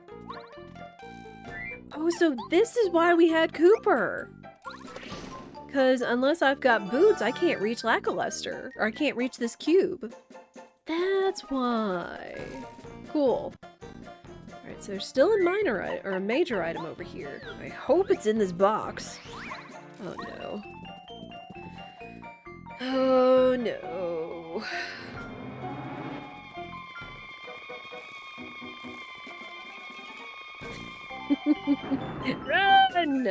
Oh, so this is why we had Cooper! Because unless I've got boots, I can't reach Lackluster. Or I can't reach this cube. That's why. Cool. Alright, so there's still a minor item, or a major item over here. I hope it's in this box. Oh no. Oh no. Run!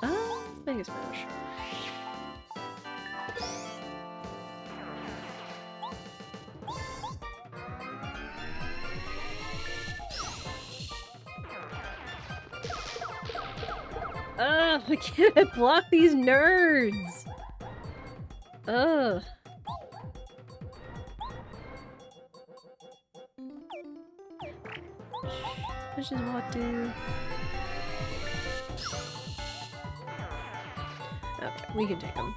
Alright. Mega Smash. I can't block these nerds! Ugh. Let's just walk to... Okay, we can take them.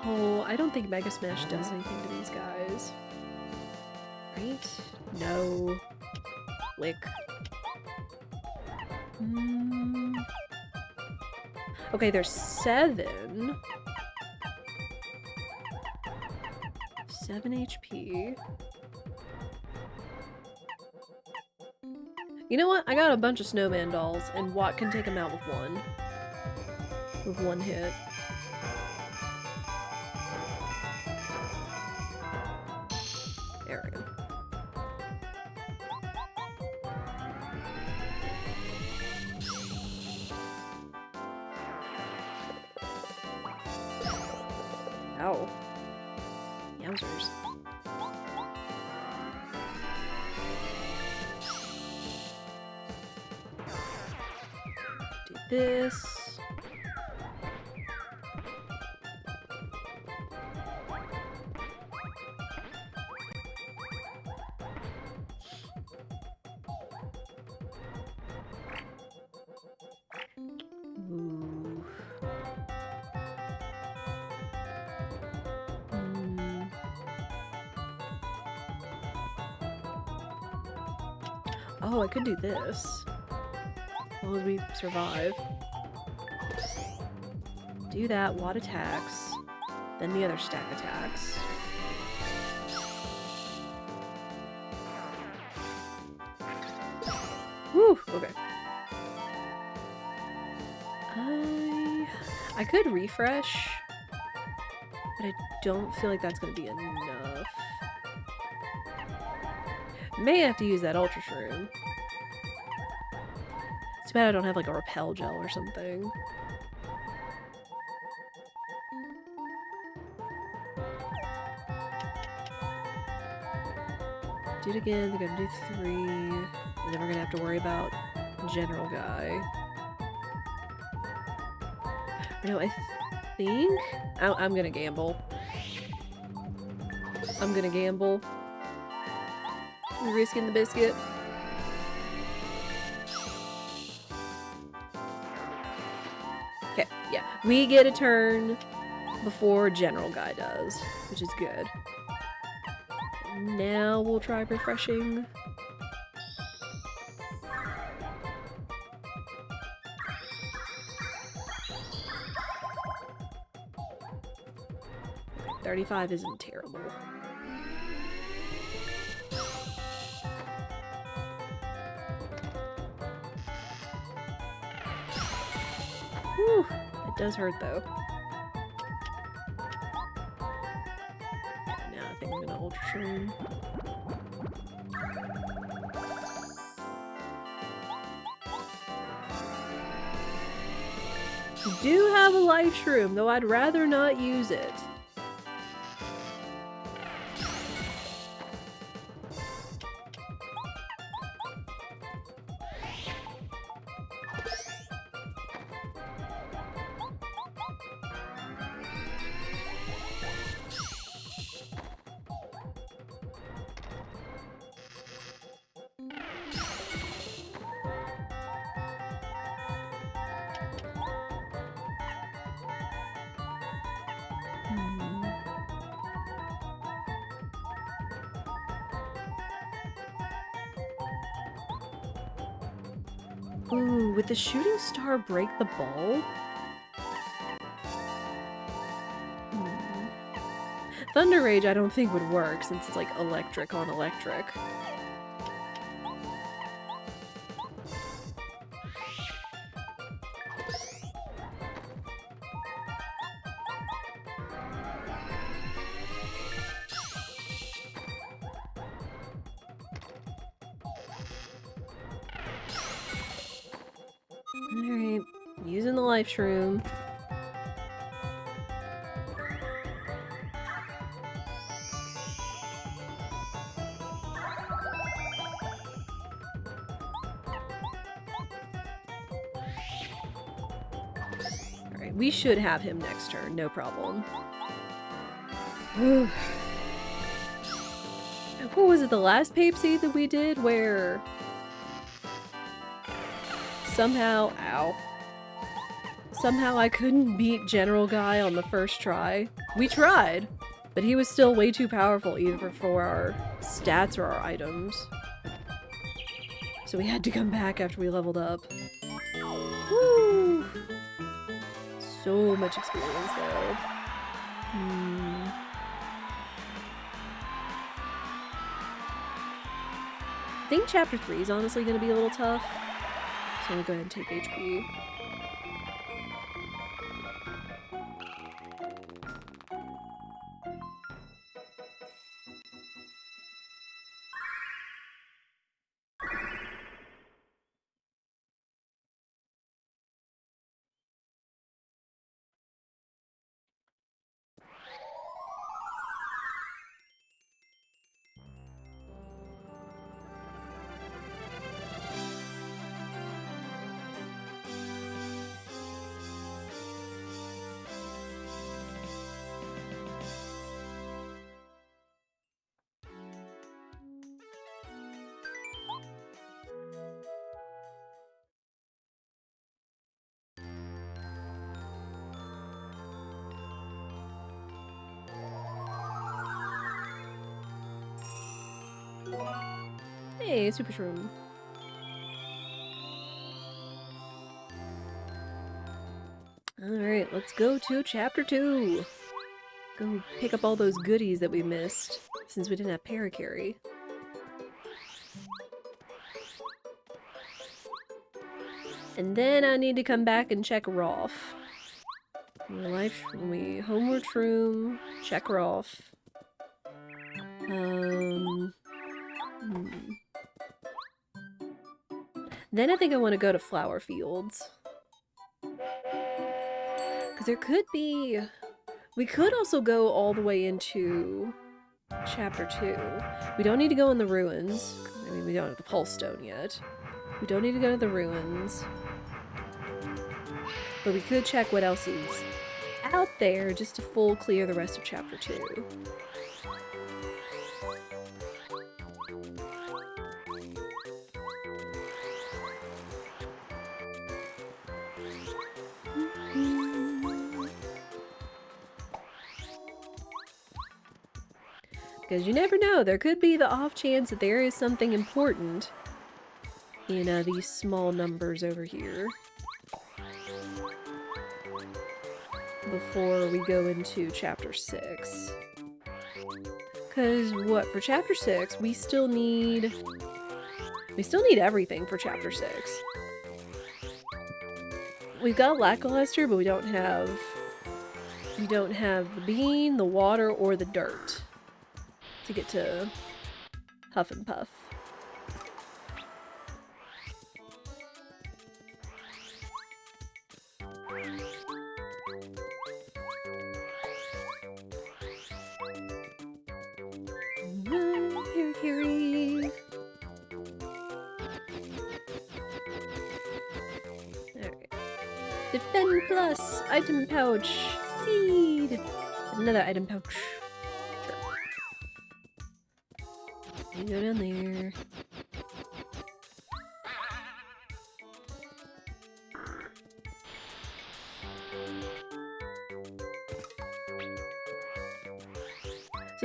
Oh, I don't think Mega Smash does anything to these guys. Right? No. Lick. Okay, there's 7. 7 HP. You know what? I got a bunch of snowman dolls, and Watt can take them out with one. With one hit. There we go. Ow. Yowzers. Do this. Ooh. Oh, I could do this. As long as we survive. Do that, Watt attacks. Then the other stack attacks. Whew, okay. I could refresh, but I don't feel like that's gonna be enough. May have to use that Ultra Shroom. Too bad I don't have like a repel gel or something. Do it again, they're gonna do 3, and then we're gonna have to worry about General Guy. No, I think... I'm gonna gamble. I'm gonna gamble. We're risking the biscuit. Okay, yeah. We get a turn before General Guy does, which is good. Now we'll try refreshing. Okay, 35 isn't terrible. Whew, it does hurt though. Now I think I'm gonna Ultra Shroom. You do have a life shroom, though I'd rather not use it. Ooh, would the shooting star break the ball? Thunder Rage I don't think would work since it's like electric on electric. Alright, using the life shroom. Alright, we should have him next turn, no problem. What was it, the last Pape seed that we did where somehow, ow. Somehow I couldn't beat General Guy on the first try. We tried, but he was still way too powerful either for our stats or our items. So we had to come back after we leveled up. Woo! So much experience though. I think Chapter 3 is honestly going to be a little tough. So I'm going to go ahead and take HP. Hey, Super Shroom. Alright, let's go to Chapter 2. Go pick up all those goodies that we missed, since we didn't have Paracarry. And then I need to come back and check Rolf. Homeward Shroom, check Rolf. Then I think I want to go to Flower Fields. Because there could be... We could also go all the way into Chapter 2. We don't need to go in the ruins. I mean, we don't have the Pulse Stone yet. We don't need to go to the ruins. But we could check what else is out there just to full clear the rest of Chapter 2. Because you never know, there could be the off chance that there is something important in these small numbers over here before we go into Chapter 6. Because what, for Chapter 6, we still need everything for Chapter 6. We've got Lackluster, but we don't have the bean, the water, or the dirt to get to Huff and Puff. Here. Alright. Defend Plus! Item pouch! Seed! Another item pouch. You go down there.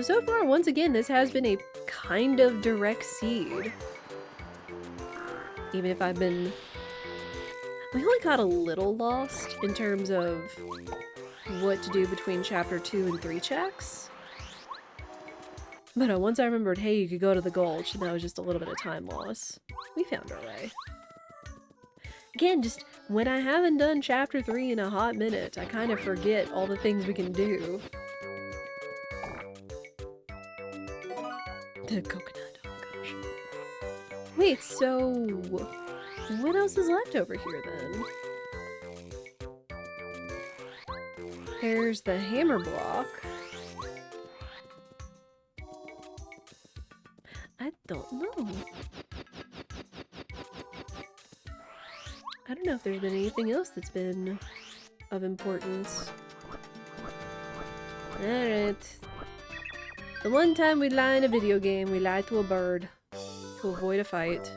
So far, once again, this has been a kind of direct seed. Even if we only got a little lost in terms of what to do between Chapter 2 and 3 checks. But once I remembered, hey, you could go to the Gulch, and that was just a little bit of time loss. We found our way. Again, just when I haven't done Chapter 3 in a hot minute, I kind of forget all the things we can do. The coconut, oh gosh. Wait, so... what else is left over here, then? There's the hammer block. I don't know. I don't know if there's been anything else that's been of importance. Alright. The one time we lie in a video game, we lie to a bird to avoid a fight.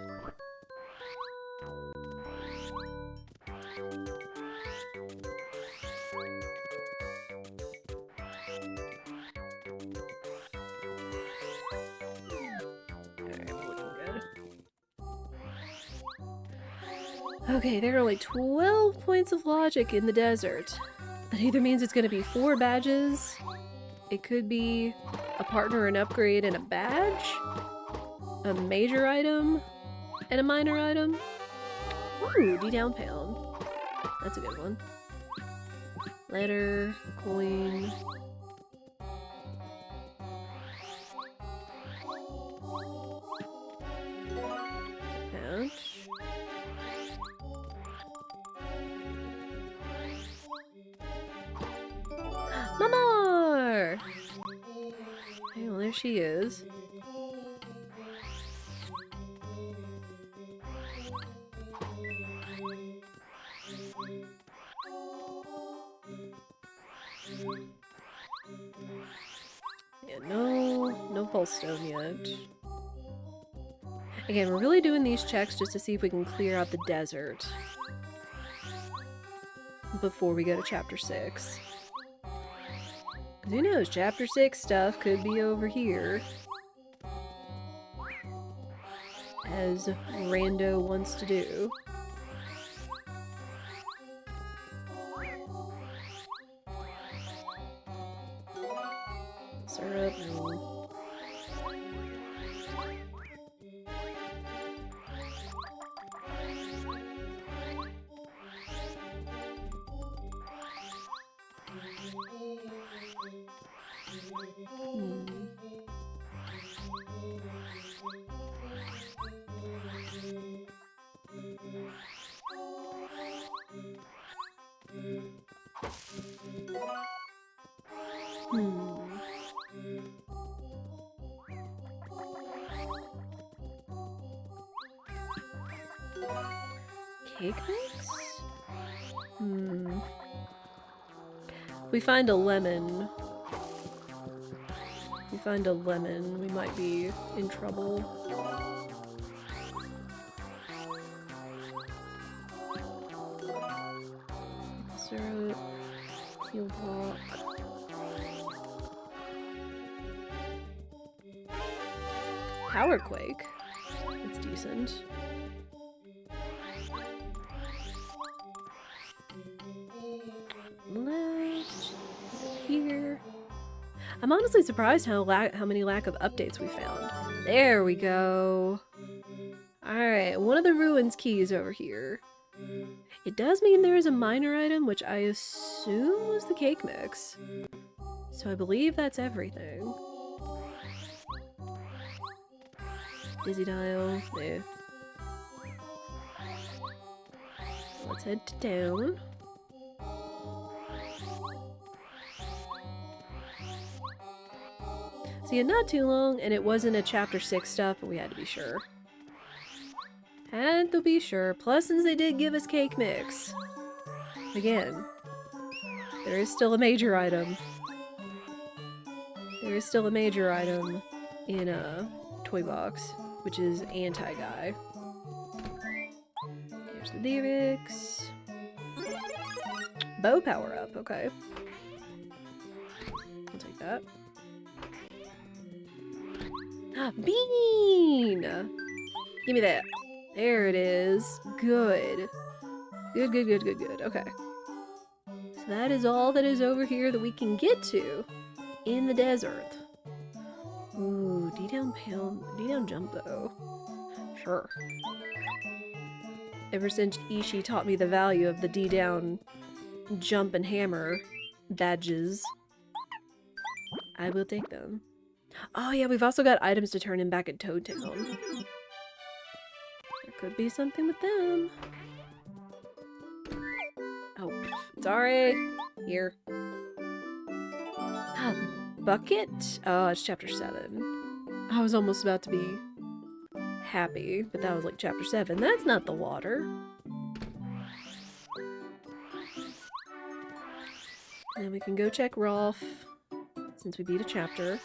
Okay, there are only 12 points of logic in the desert. That either means it's going to be 4 badges, it could be a partner, an upgrade, and a badge, a major item, and a minor item. Ooh, D-down pound. That's a good one. Letter, coin. Pouch. Mamar! Hey, well, there she is. Yeah, no pulse stone yet. Again, we're really doing these checks just to see if we can clear out the desert before we go to Chapter 6. Who knows, Chapter 6 stuff could be over here. As Rando wants to do. Syrup, no. Cake mix? If we find a lemon... If we find a lemon, we might be in trouble. Syrup, field rock. Power quake. That's decent. Left here. I'm honestly surprised how many lack of updates we found. There we go. Alright, one of the ruins keys over here. It does mean there is a minor item, which I assume was the cake mix. So I believe that's everything. Dizzy dial. Nah. Let's head to town. So yeah, not too long, and it wasn't a chapter 6 stuff, but we had to be sure. Had to be sure. Plus, since they did give us cake mix. Again, there is still a major item. There is still a major item in a toy box, which is anti-guy. Here's the lyrics. Bow power up, okay. I'll take that. Bean! Give me that. There it is. Good. Good, good, good, good, good. Okay. So that is all that is over here that we can get to in the desert. Ooh, D-down jump though. Sure. Ever since Ishii taught me the value of the D-down jump and hammer badges, I will take them. Oh yeah, we've also got items to turn in back at Toad Town. There could be something with them. Oh, sorry. Here. Bucket? Oh, it's chapter 7. I was almost about to be happy, but that was like chapter 7. That's not the water. And then we can go check Rolf, since we beat a chapter.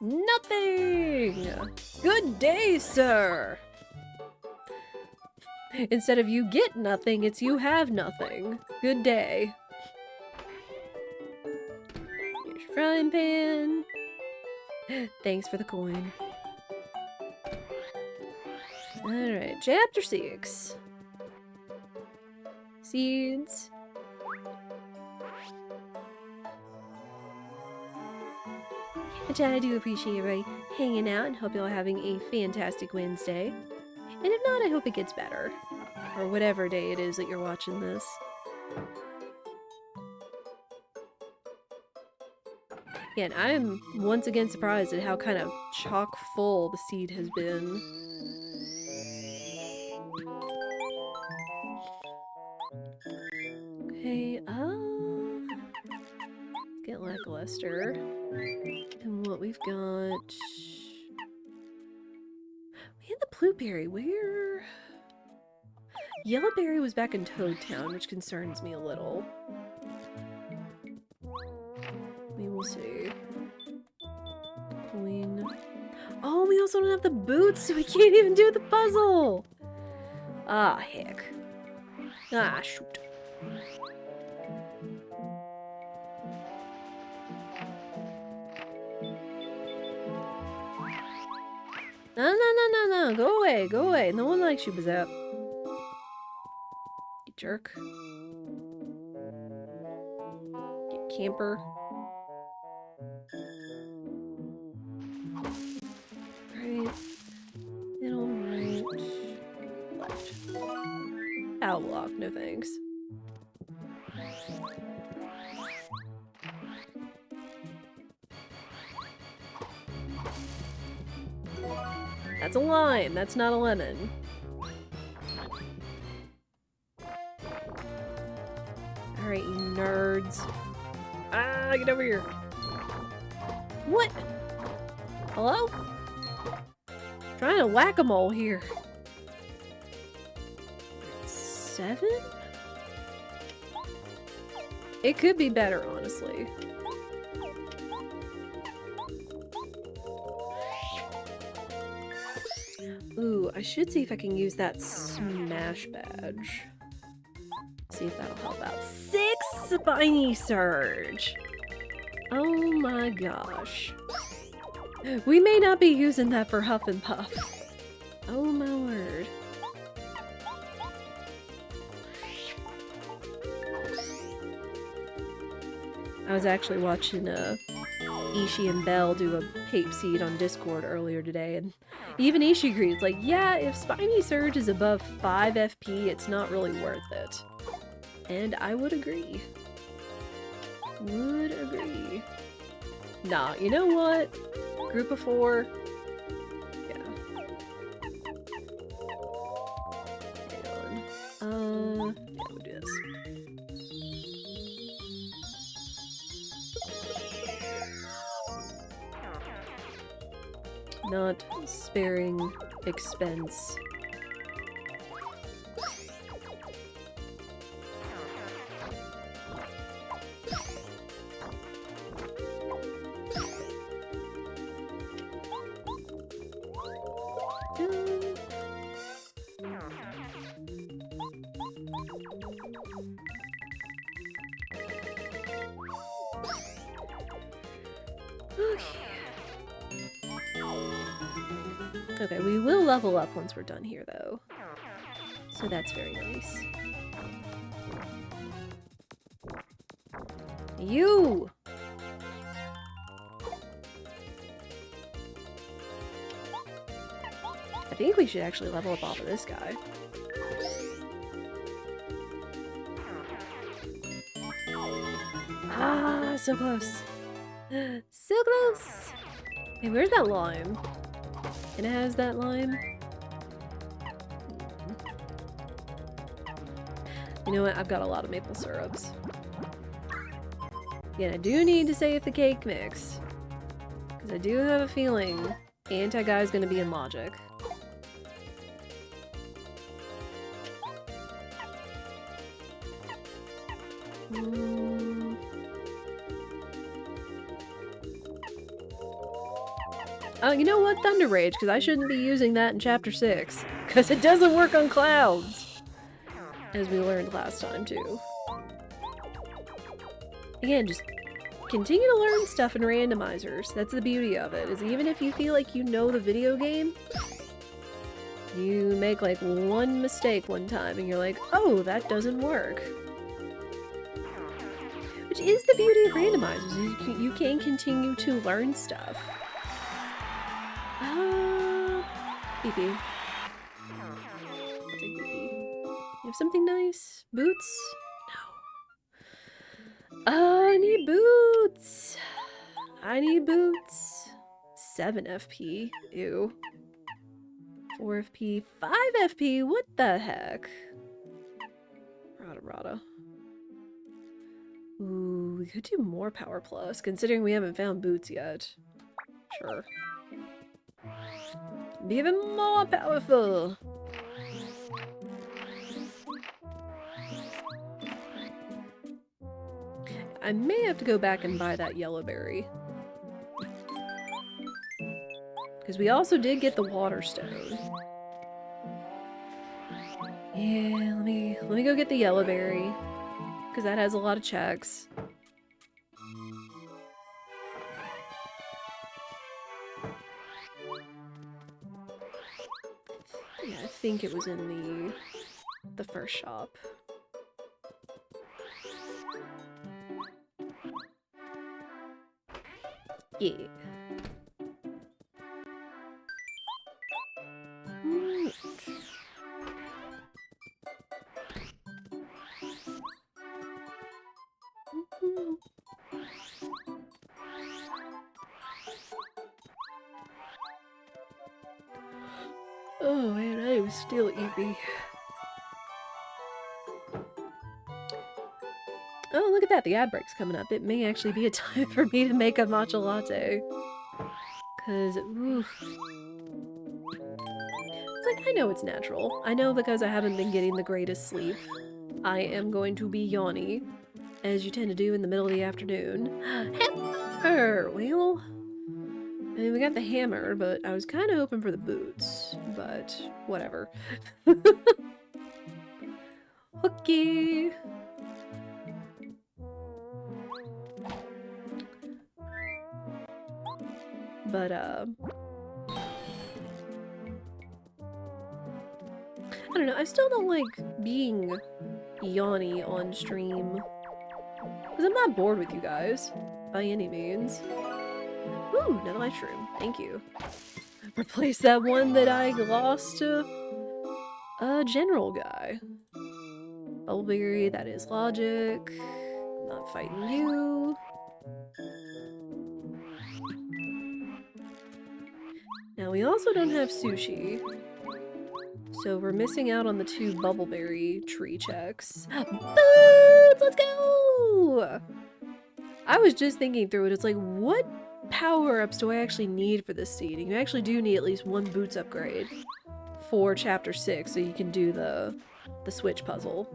Nothing! Good day, sir! Instead of you get nothing, it's you have nothing. Good day. Here's your frying pan. Thanks for the coin. Alright, chapter 6. Seeds. I do appreciate everybody hanging out and hope y'all are having a fantastic Wednesday. And if not, I hope it gets better. Or whatever day it is that you're watching this. Again, I am once again surprised at how kind of chock full the seed has been. Okay, let's get lackluster. And what we've got... We had the blueberry, where... Yellowberry was back in Toad Town, which concerns me a little. We will see. Coin. Oh, we also don't have the boots, so we can't even do the puzzle! Ah, heck. Ah, shoot. No, no, no, no, no. Go away, go away. No one likes you, Bazette. You jerk. You camper. Right. Middle, right. Left. Owl block, no thanks. That's a lime, that's not a lemon. Get over here. What? Hello? Trying to whack-a-mole here. 7? It could be better, honestly. Ooh, I should see if I can use that smash badge. See if that'll help out. 6 Spiny Surge! Oh my gosh. We may not be using that for Huff and Puff. Oh my word. I was actually watching Ishii and Belle do a Pape Seed on Discord earlier today, and even Ishii agreed. It's like, yeah, if Spiny Surge is above 5 FP, it's not really worth it. And I would agree. Would agree. Nah, you know what? Group of 4. Yeah. Hang on. Yeah, we'll do this. Not sparing expense. Okay, we will level up once we're done here, though. So that's very nice. You! I think we should actually level up off of this guy. Ah, so close. So close! Hey, where's that lime? And it has that lime. You know what? I've got a lot of maple syrups. Again, I do need to save the cake mix. Because I do have a feeling Anti-Guy's gonna be in Logic. Oh, you know what? Thunder Rage, because I shouldn't be using that in Chapter 6. Because it doesn't work on clouds! As we learned last time, too. Again, just continue to learn stuff in randomizers. That's the beauty of it, is even if you feel like you know the video game, you make like one mistake one time and you're like, oh, that doesn't work. Which is the beauty of randomizers, you can continue to learn stuff. BP. I'll take BP. You have something nice? Boots? No. I need boots! I need boots. 7 FP. Ew. 4 FP. 5 FP? What the heck? Rada. Ooh, we could do more Power Plus, considering we haven't found boots yet. Sure. Be even more powerful! I may have to go back and buy that yellow berry. Because we also did get the water stone. Yeah, let me go get the yellow berry. Because that has a lot of checks. Yeah, I think it was in the first shop. Yeah. Oh man, I am still eepy. Oh, look at that, the ad break's coming up. It may actually be a time for me to make a matcha latte. Cause, oof. It's like, I know it's natural. I know because I haven't been getting the greatest sleep. I am going to be yawny, as you tend to do in the middle of the afternoon. Hammer! Well, I mean, we got the hammer, but I was kind of hoping for the boots. But, whatever. Hooky! But, I don't know, I still don't like being yawny on stream. Because I'm not bored with you guys, by any means. Ooh, another mushroom. Thank you. Replace that one that I lost to a general guy. Bubbleberry, that is logic. Not fighting you. Now, we also don't have sushi. So we're missing out on the 2 bubbleberry tree checks. Boots! Let's go! I was just thinking through it. It's like, what power-ups do I actually need for this seed? And you actually do need at least 1 boots upgrade for chapter 6, so you can do the switch puzzle.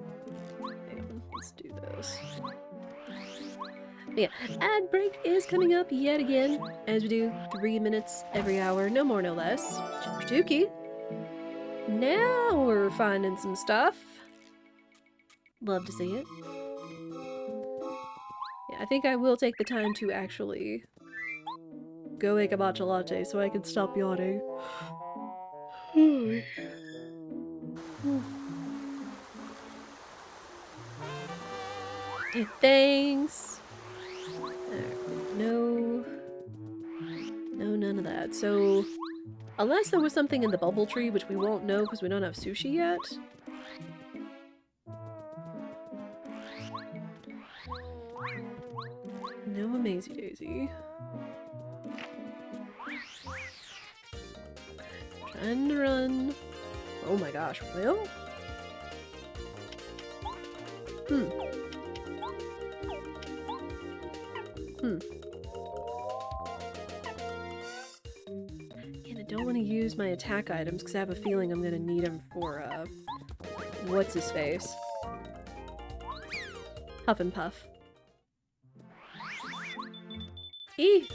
And let's do this. But yeah, ad break is coming up yet again, as we do 3 minutes every hour, no more, no less. Chapter 2 key. Now we're finding some stuff. Love to see it. Yeah, I think I will take the time to actually go make a matcha latte so I can stop yawning. Thanks. No, none of that. So, unless there was something in the bubble tree, which we won't know because we don't have sushi yet. No Amazy Daisy. Trying to run. Oh my gosh, Will? And I don't want to use my attack items because I have a feeling I'm going to need them for, what's-his-face? Huff and Puff. Eee!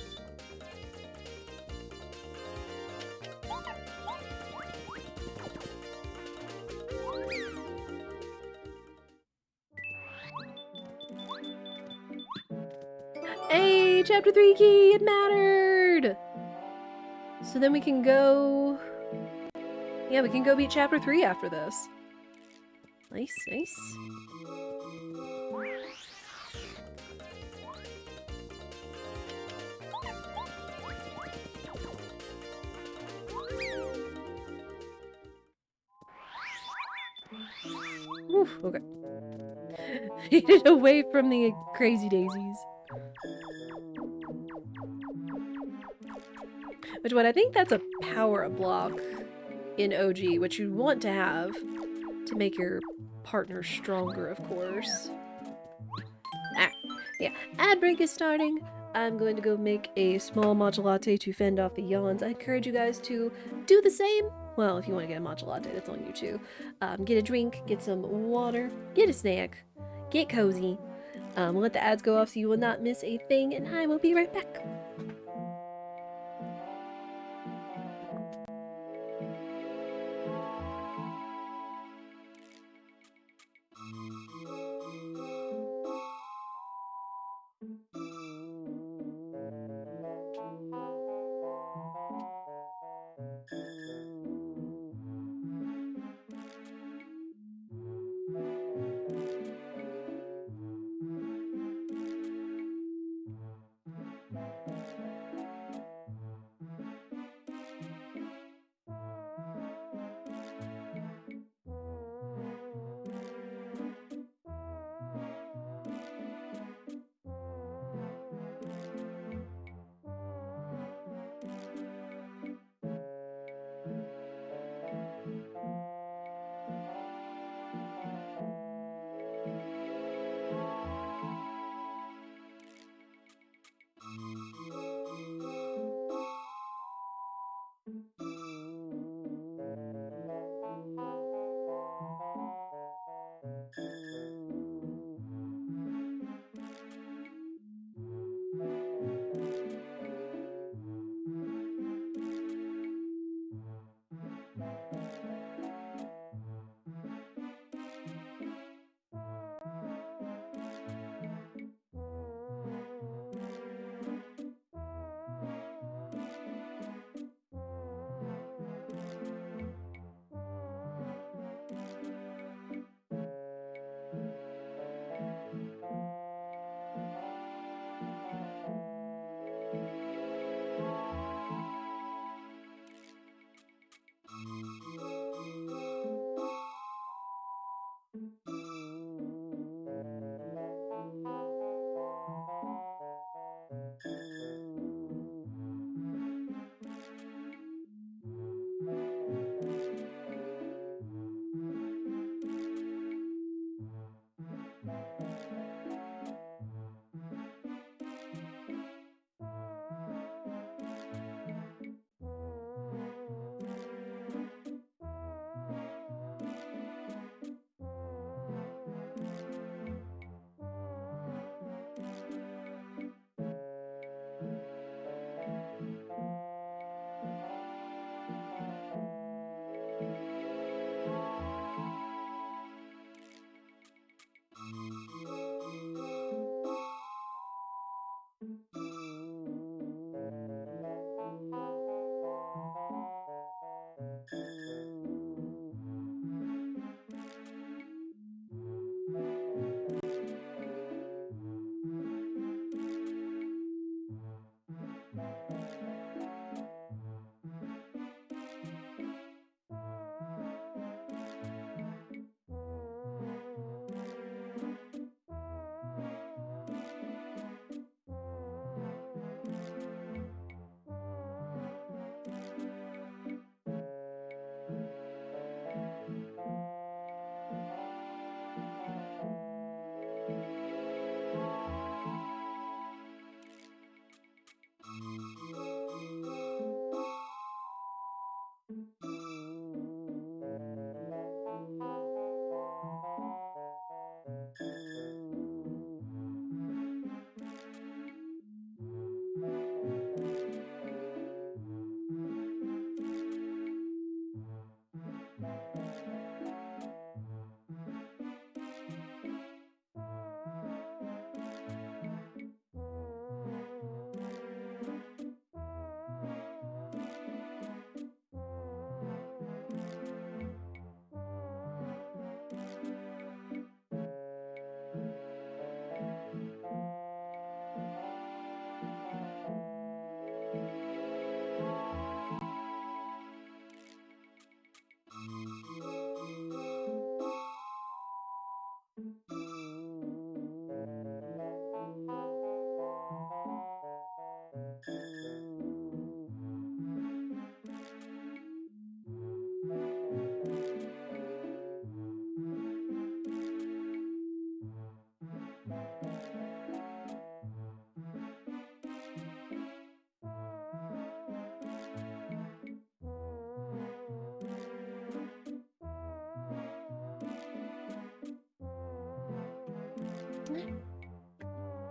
Hey, chapter 3 key, it mattered! So then we can go... Yeah, we can go beat chapter 3 after this. Nice, nice. Oof, okay. Made it away from the crazy daisies. Which one? I think that's a power-up block in OG, which you want to have to make your partner stronger, of course. Ah, yeah. Ad break is starting. I'm going to go make a small matcha latte to fend off the yawns. I encourage you guys to do the same. Well, if you want to get a matcha latte, that's on you too. Get a drink, get some water, get a snack, get cozy. We'll let the ads go off so you will not miss a thing, and I will be right back.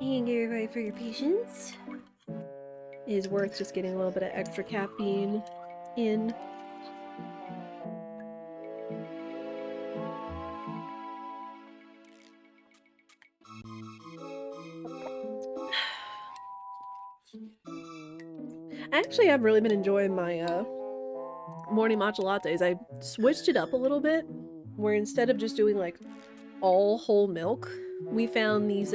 Thank you everybody for your patience. It is worth just getting a little bit of extra caffeine in. Actually, I've really been enjoying my morning matcha lattes. I switched it up a little bit, where instead of just doing like all whole milk, we found these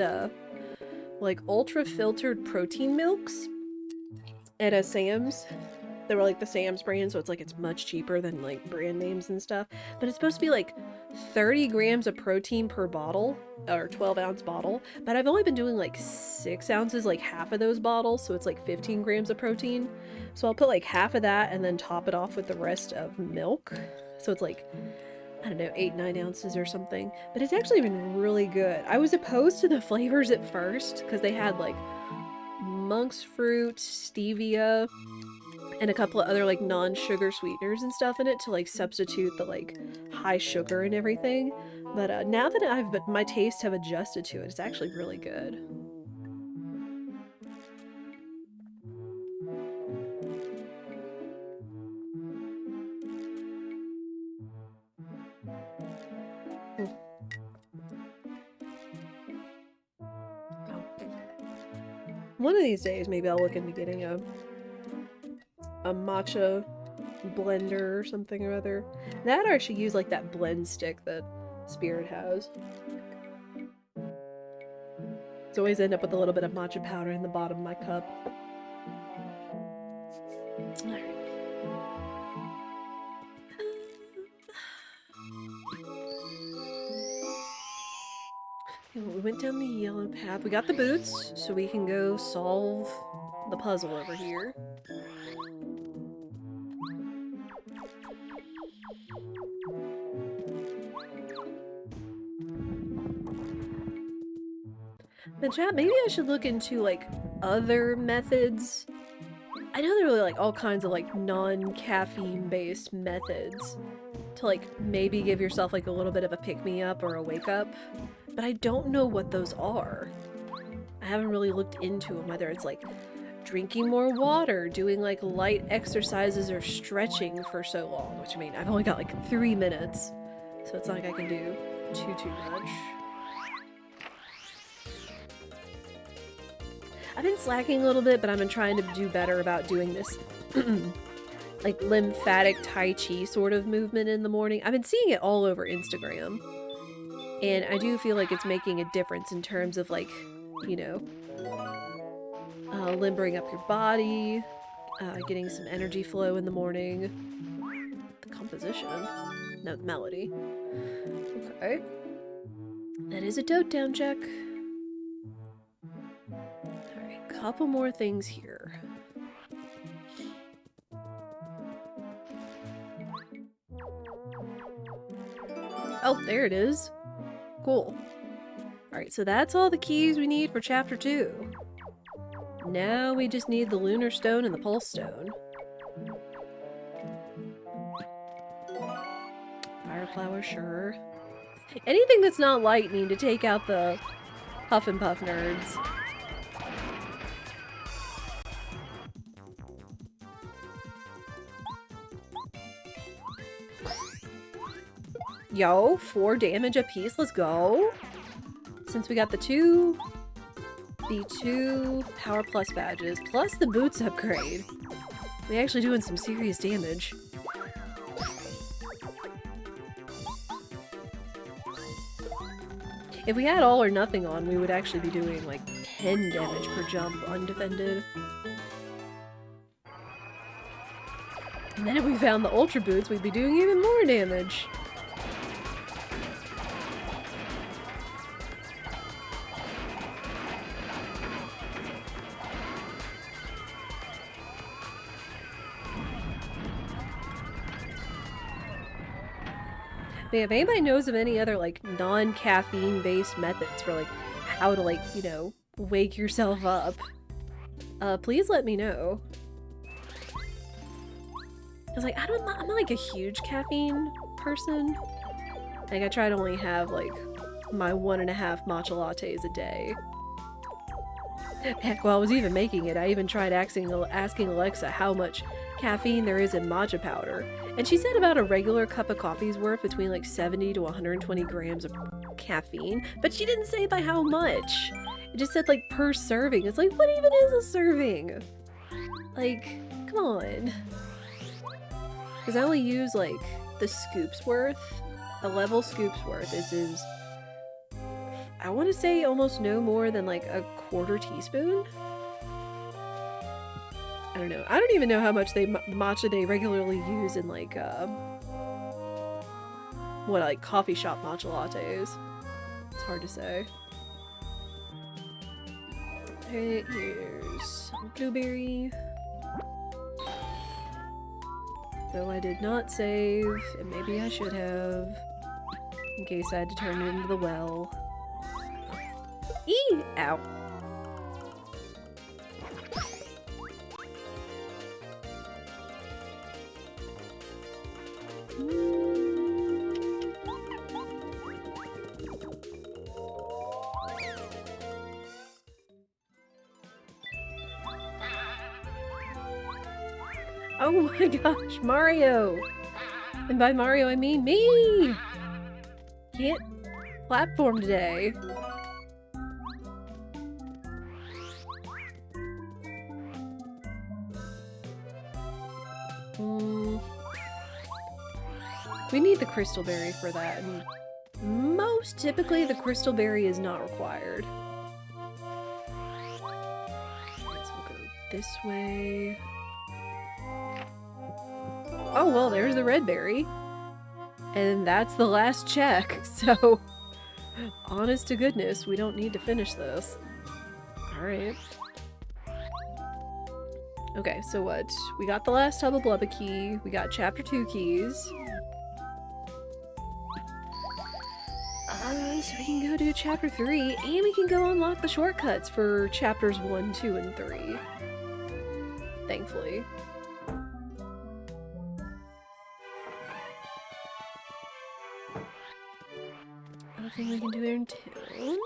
like ultra filtered protein milks at a Sam's. They were like the Sam's brand, so it's much cheaper than like brand names and stuff. But it's supposed to be like 30 grams of protein per bottle, or 12-ounce bottle. But I've only been doing like 6 ounces, like half of those bottles, so it's like 15 grams of protein. So I'll put like half of that and then top it off with the rest of milk. So it's like, I don't know, 8-9 ounces or something. But it's actually been really good. I was opposed to the flavors at first because they had like monk's fruit, stevia, and a couple of other like non-sugar sweeteners and stuff in it to like substitute the like high sugar and everything. But now that my tastes have adjusted to it, it's actually really good. One of these days, maybe I'll look into getting a matcha blender or something or other. That, or I should use like that blend stick that Spirit has. So always end up with a little bit of matcha powder in the bottom of my cup. Alright. We went down the yellow path. We got the boots, so we can go solve the puzzle over here. But chat, maybe I should look into like other methods. I know there are like all kinds of like non-caffeine based methods to like maybe give yourself like a little bit of a pick-me-up or a wake-up, but I don't know what those are. I haven't really looked into them, whether it's like drinking more water, doing like light exercises, or stretching for so long, which I mean, I've only got like 3 minutes, so it's not like I can do too much. I've been slacking a little bit, but I've been trying to do better about doing this like lymphatic Tai Chi sort of movement in the morning. I've been seeing it all over Instagram, and I do feel like it's making a difference in terms of like, you know, limbering up your body, getting some energy flow in the morning. The composition, no, the melody. Okay, that is a dote down check. Couple more things here. Oh, there it is. Cool. Alright, so that's all the keys we need for chapter 2. Now we just need the lunar stone and the pulse stone. Fire flower, sure. Anything that's not lightning to take out the Huff and Puff nerds. Yo, 4 damage apiece, let's go. Since we got the two Power Plus badges, plus the boots upgrade, we actually doing some serious damage. If we had all or nothing on, we would actually be doing like 10 damage per jump undefended. And then if we found the Ultra Boots, we'd be doing even more damage. But if anybody knows of any other like non-caffeine based methods for like how to like, you know, wake yourself up, please let me know. I was like, I'm not like a huge caffeine person. Like I try to only have like my 1.5 matcha lattes a day. Heck, while I was even making it, I even tried asking Alexa how much caffeine there is in matcha powder. And she said about a regular cup of coffee is worth between like 70 to 120 grams of caffeine, but she didn't say by how much. It just said like per serving. It's like, what even is a serving? Like, come on. Because I only use like the scoop's worth. A level scoop's worth is I want to say almost no more than like a quarter teaspoon. I don't know. I don't even know how much matcha they regularly use in like like coffee shop matcha lattes. It's hard to say. Alright, here's some blueberry. Though I did not save, and maybe I should have, in case I had to turn it into the well. Eee! Ow. Oh my gosh, Mario! And by Mario, I mean me! Can't platform today. We need the crystal berry for that, and most typically the crystal berry is not required. Let's go this way. Oh well, there's the red berry. And that's the last check, so honest to goodness, we don't need to finish this. Alright. Okay, so what? We got the last Hubba Blubba key, we got chapter 2 keys. So we can go do chapter 3, and we can go unlock the shortcuts for chapters 1, 2, and 3. Thankfully. Nothing we can do here in town.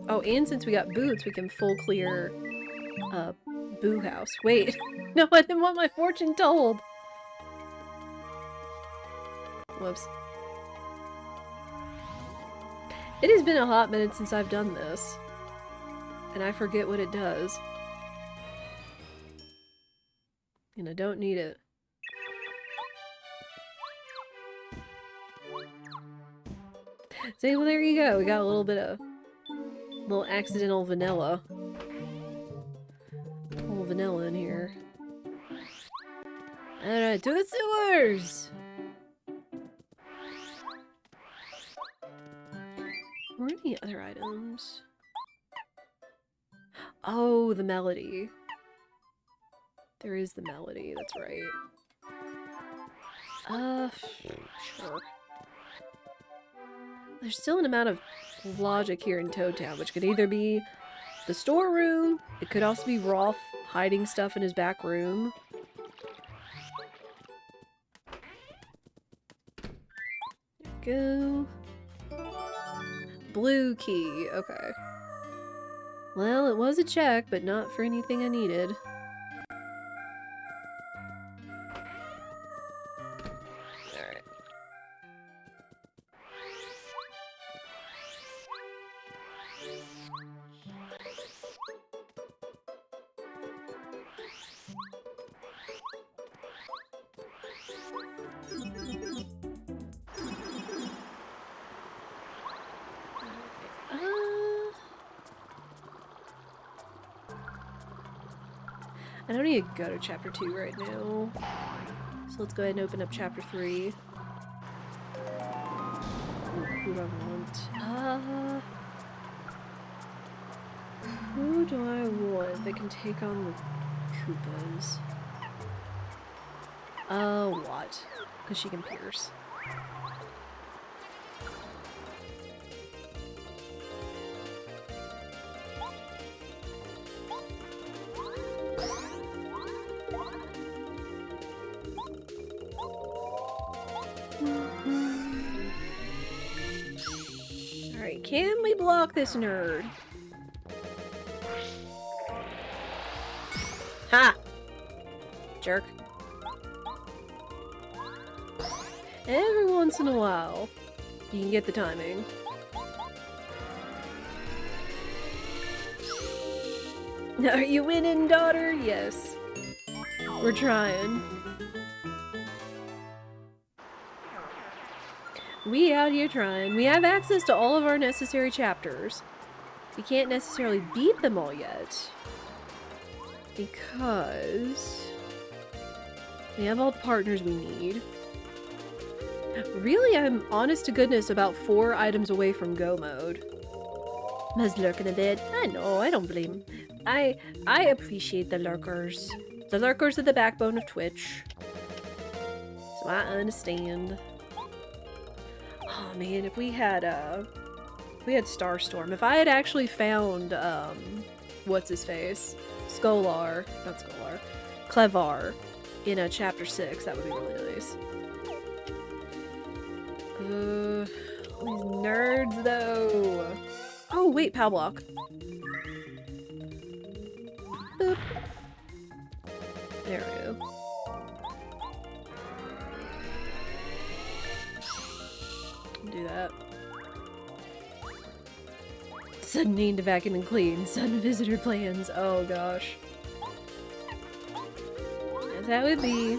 Oh, and since we got boots, we can full clear Boo House. Wait, no, I didn't want my fortune told. Whoops. It has been a hot minute since I've done this, and I forget what it does. And I don't need it. So, well, there you go. We got a little bit of little accidental vanilla. A little vanilla in here. Alright, to the sewers! Were any other items? Oh, the melody. There is the melody, that's right. Sure. There's still an amount of logic here in Toad Town, which could either be the storeroom, it could also be Rolf hiding stuff in his back room. There we go. Blue key, okay. Well, it was a check, but not for anything I needed. Alright. I don't need to go to chapter 2 right now. So let's go ahead and open up chapter 3. Ooh, who do I want? Who do I want that can take on the Koopas? What? Because she can pierce. Alright, can we block this nerd. Ha! Jerk. Every once in a while, you can get the timing. Are you winning, daughter? Yes. We're trying. We out here trying. We have access to all of our necessary chapters. We can't necessarily beat them all yet. Because we have all the partners we need. Really, I'm honest to goodness about 4 items away from go mode. Must lurking a bit. I know, I don't blame. I appreciate the lurkers. The lurkers are the backbone of Twitch. So I understand. Oh man, if we had Starstorm, if I had actually found what's his face? Scholar, not Scholar, Clevar in chapter 6, that would be really nice. All these nerds though. Oh wait, POW block. Boop. There we go. Do that. Sudden need to vacuum and clean. Sudden visitor plans. Oh gosh. That's how it be.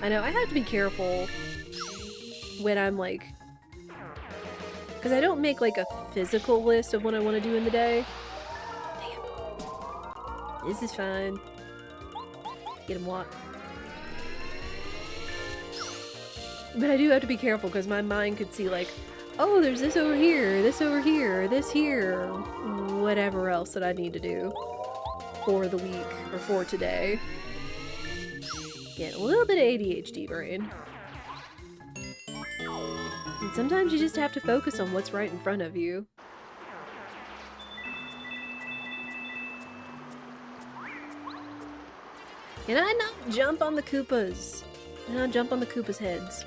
I know, I have to be careful when I'm like... Because I don't make like a physical list of what I want to do in the day. Damn. This is fine. Get him what? But I do have to be careful because my mind could see like, oh, there's this over here, this over here, this here, whatever else that I need to do for the week or for today. Get a little bit of ADHD brain. And sometimes you just have to focus on what's right in front of you. Can I not jump on the Koopas? Can I jump on the Koopas' heads?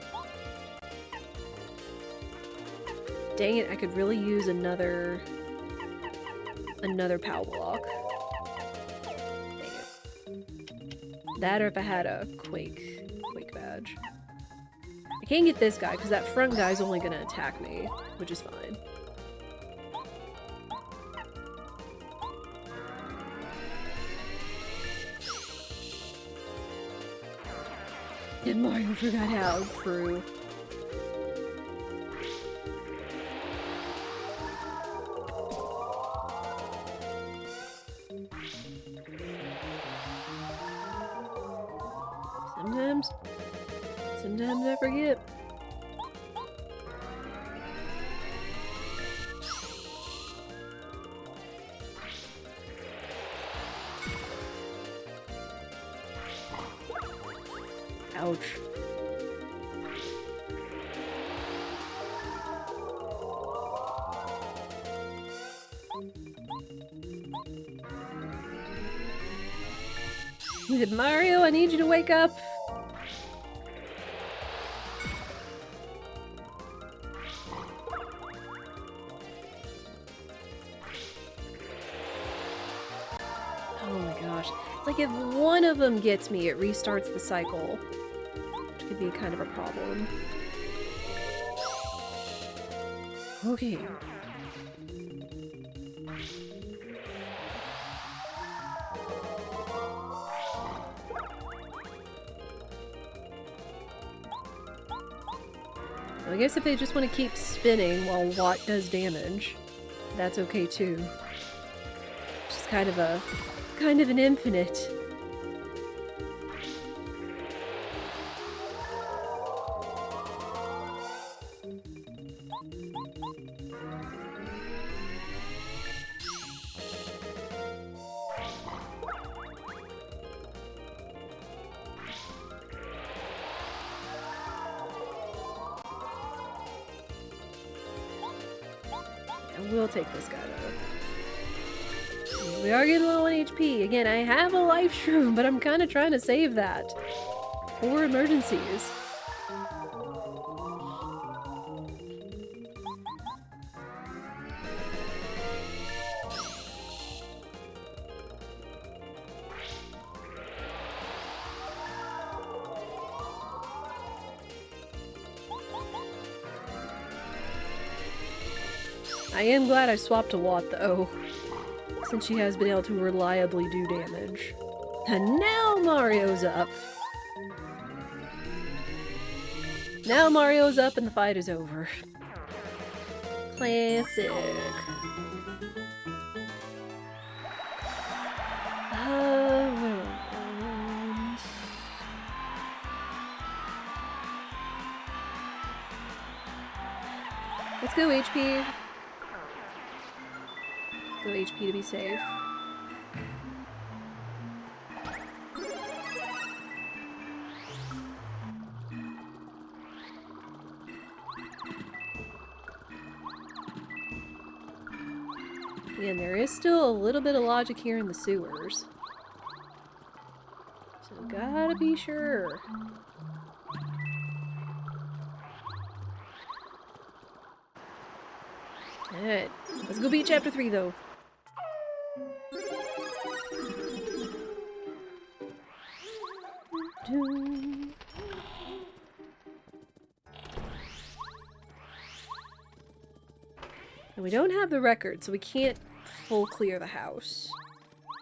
Dang it, I could really use another POW block. Dang it. That or if I had a Quake badge. I can't get this guy because that front guy's only gonna attack me, which is fine. And Mario forgot how. True. Sometimes I forget. Ouch. Mario, I need you to wake up. Oh my gosh. It's like if one of them gets me, it restarts the cycle. Which could be kind of a problem. Okay. I guess if they just want to keep spinning while Watt does damage, that's okay too. Just kind of an infinite. We'll take this guy though. We are getting low on HP. Again, I have a life shroom, but I'm kind of trying to save that for emergencies. I am glad I swapped to Watt though, since she has been able to reliably do damage. And now Mario's up. Now Mario's up and the fight is over. Classic. Let's go HP. Go HP to be safe. Again, there is still a little bit of logic here in the sewers. So gotta be sure. Alright, let's go beat chapter 3 though. And we don't have the record, so we can't full clear the house.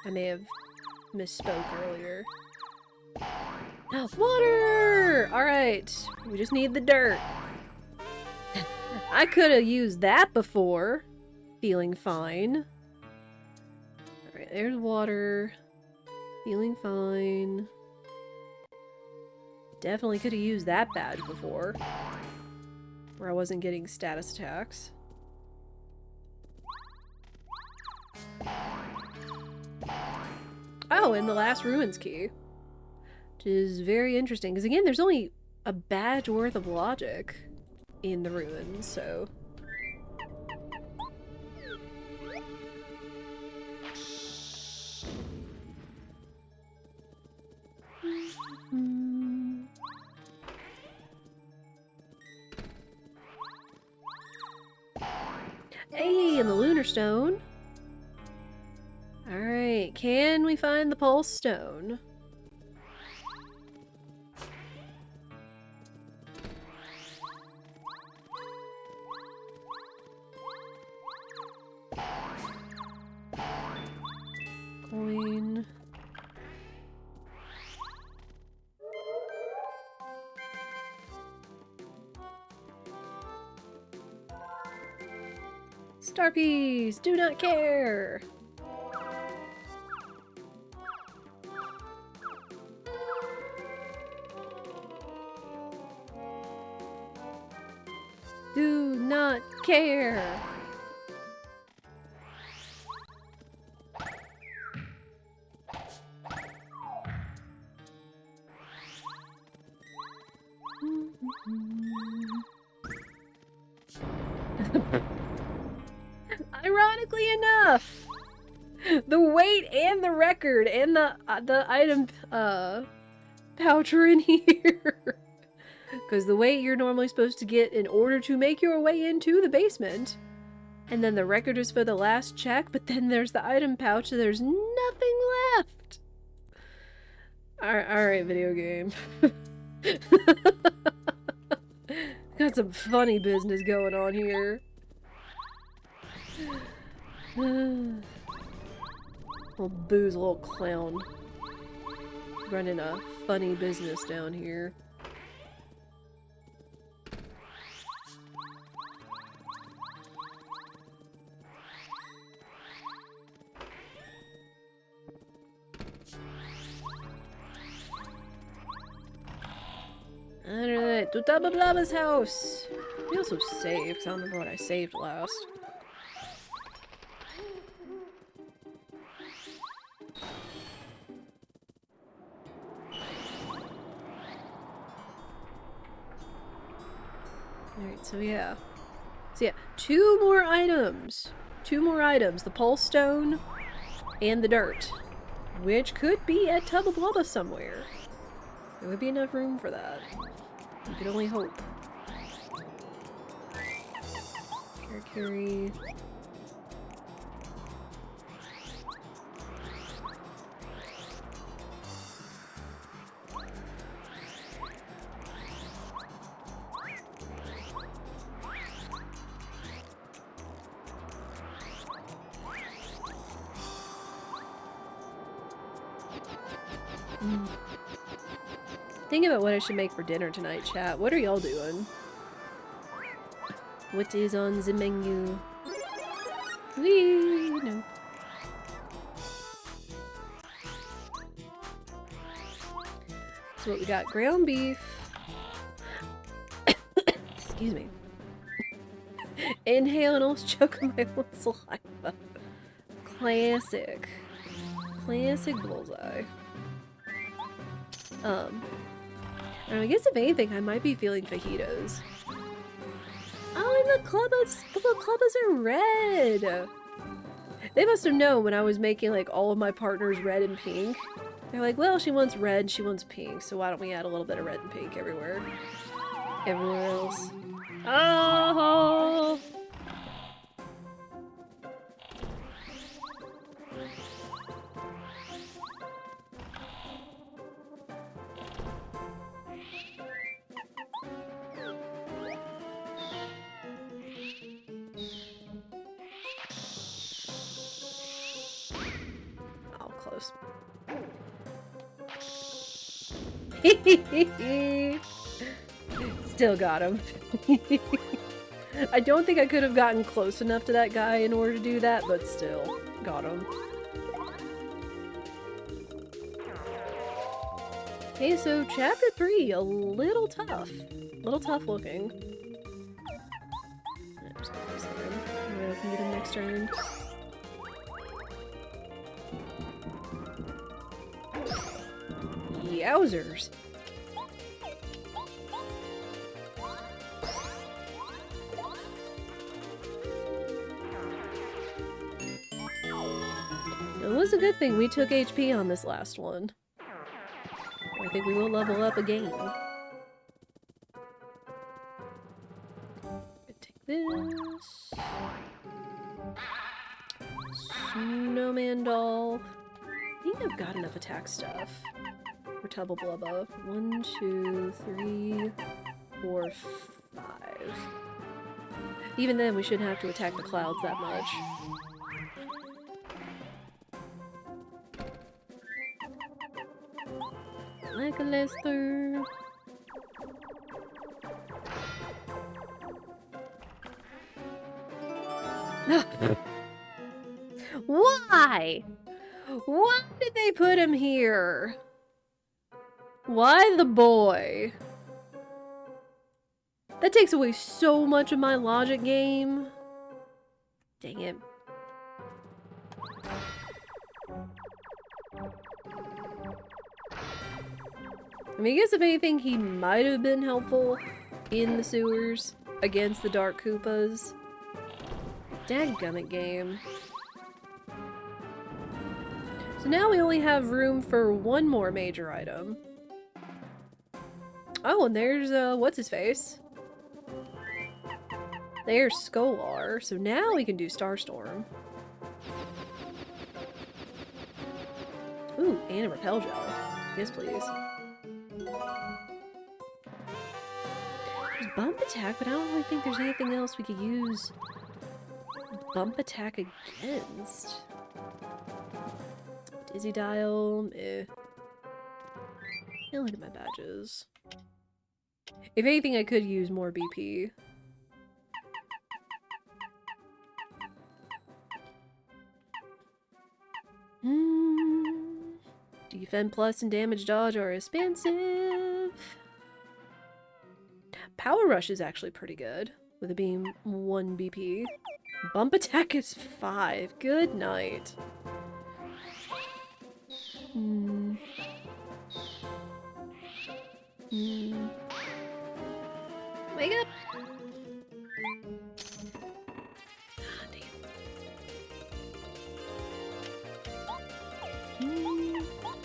I may have misspoke earlier. Oh, water! Alright, we just need the dirt. I could have used that before. Feeling fine. Alright, there's water. Feeling fine. Definitely could have used that badge before. Where I wasn't getting status attacks. Oh, and the last ruins key. Which is very interesting, because again, there's only a badge worth of logic in the ruins, so... Hey, and the lunar stone. Alright, can we find the pulse stone? Coin. Star piece! Do not care! Do not care! Ironically enough, the weight and the record and the item pouch are in here. Because the weight you're normally supposed to get in order to make your way into the basement. And then the record is for the last check, but then there's the item pouch, so there's nothing left. Alright, video game. Got some funny business going on here. Little Boo's a little clown. Running a funny business down here. Alright, to Blah Blah's house! We also saved, because I don't remember what I saved last. Alright, so yeah. So yeah, two more items. Two more items. The pulse stone and the dirt. Which could be at Tubba Blubba somewhere. There would be enough room for that. You could only hope. Carry. Thinking about what I should make for dinner tonight, chat. What are y'all doing? What is on the menu? Whee! No. So what we got? Ground beef. Excuse me. Inhale and almost choke on my own saliva. Classic. Classic bullseye. I guess if anything, I might be feeling fajitas. Oh, and the clubbers are red! They must have known when I was making, like, all of my partners red and pink. They're like, well, she wants red, she wants pink, so why don't we add a little bit of red and pink everywhere? Everywhere else. Oh! Oh, close. Still got him. I don't think I could have gotten close enough to that guy in order to do that, but still, got him. Okay, so chapter 3, a little tough. A little tough looking. Just give me a second. Maybe I can get him next turn. Yowzers. It was a good thing we took HP on this last one. I think we will level up again. Take this. Snowman doll. I think I've got enough attack stuff. For Tubba Blubba. 1, 2, 3, 4, 5. Even then, we shouldn't have to attack the clouds that much. Like a Lester. Why? Why did they put him here? Why the boy? That takes away so much of my logic game. Dang it. I mean, I guess if anything, he might have been helpful in the sewers against the Dark Koopas. Dadgummit game. So now we only have room for one more major item. Oh, and there's, what's-his-face? There's Skolar, so now we can do Starstorm. Ooh, and a Repel Gel. Yes, please. There's Bump Attack, but I don't really think there's anything else we could use Bump Attack against. Dizzy Dial, eh. Yeah, look at my badges. If anything, I could use more BP. Defend Plus and Damage Dodge are expensive. Power Rush is actually pretty good, with it being 1 BP. Bump Attack is 5. Good night. Wake up! Ah, damn.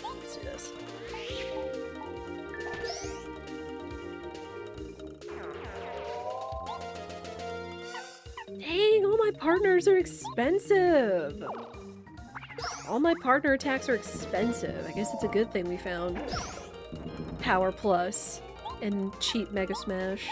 Let's do this. Dang, all my partners are expensive! All my partner attacks are expensive. I guess it's a good thing we found Power Plus and cheap Mega Smash.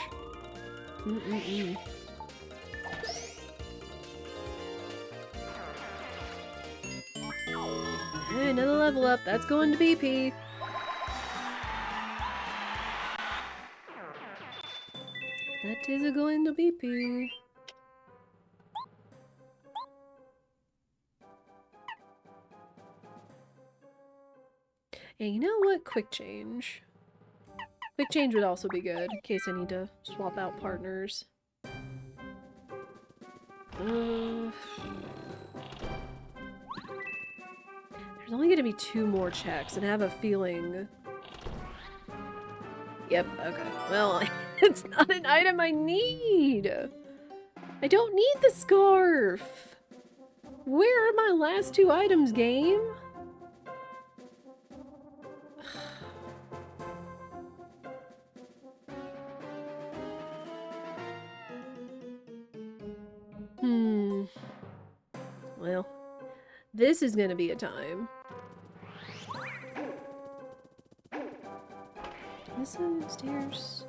Hey, another level up. That's going to BP. is going to be pee. And you know what? Quick change. Quick change would also be good, in case I need to swap out partners. There's only gonna be 2 more checks, and I have a feeling... Yep, okay. Well, it's not an item I need! I don't need the scarf! Where are my last 2 items, game? Well, this is gonna be a time. Is it upstairs?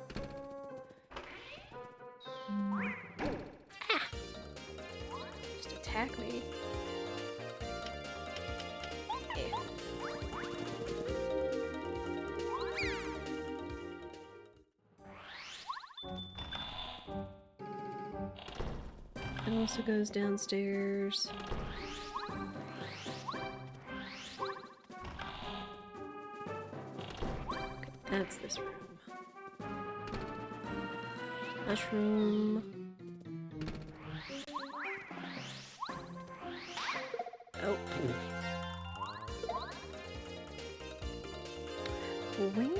Ah! Just attack me. Yeah. It also goes downstairs. That's this room. Mushroom. Oh. Wing.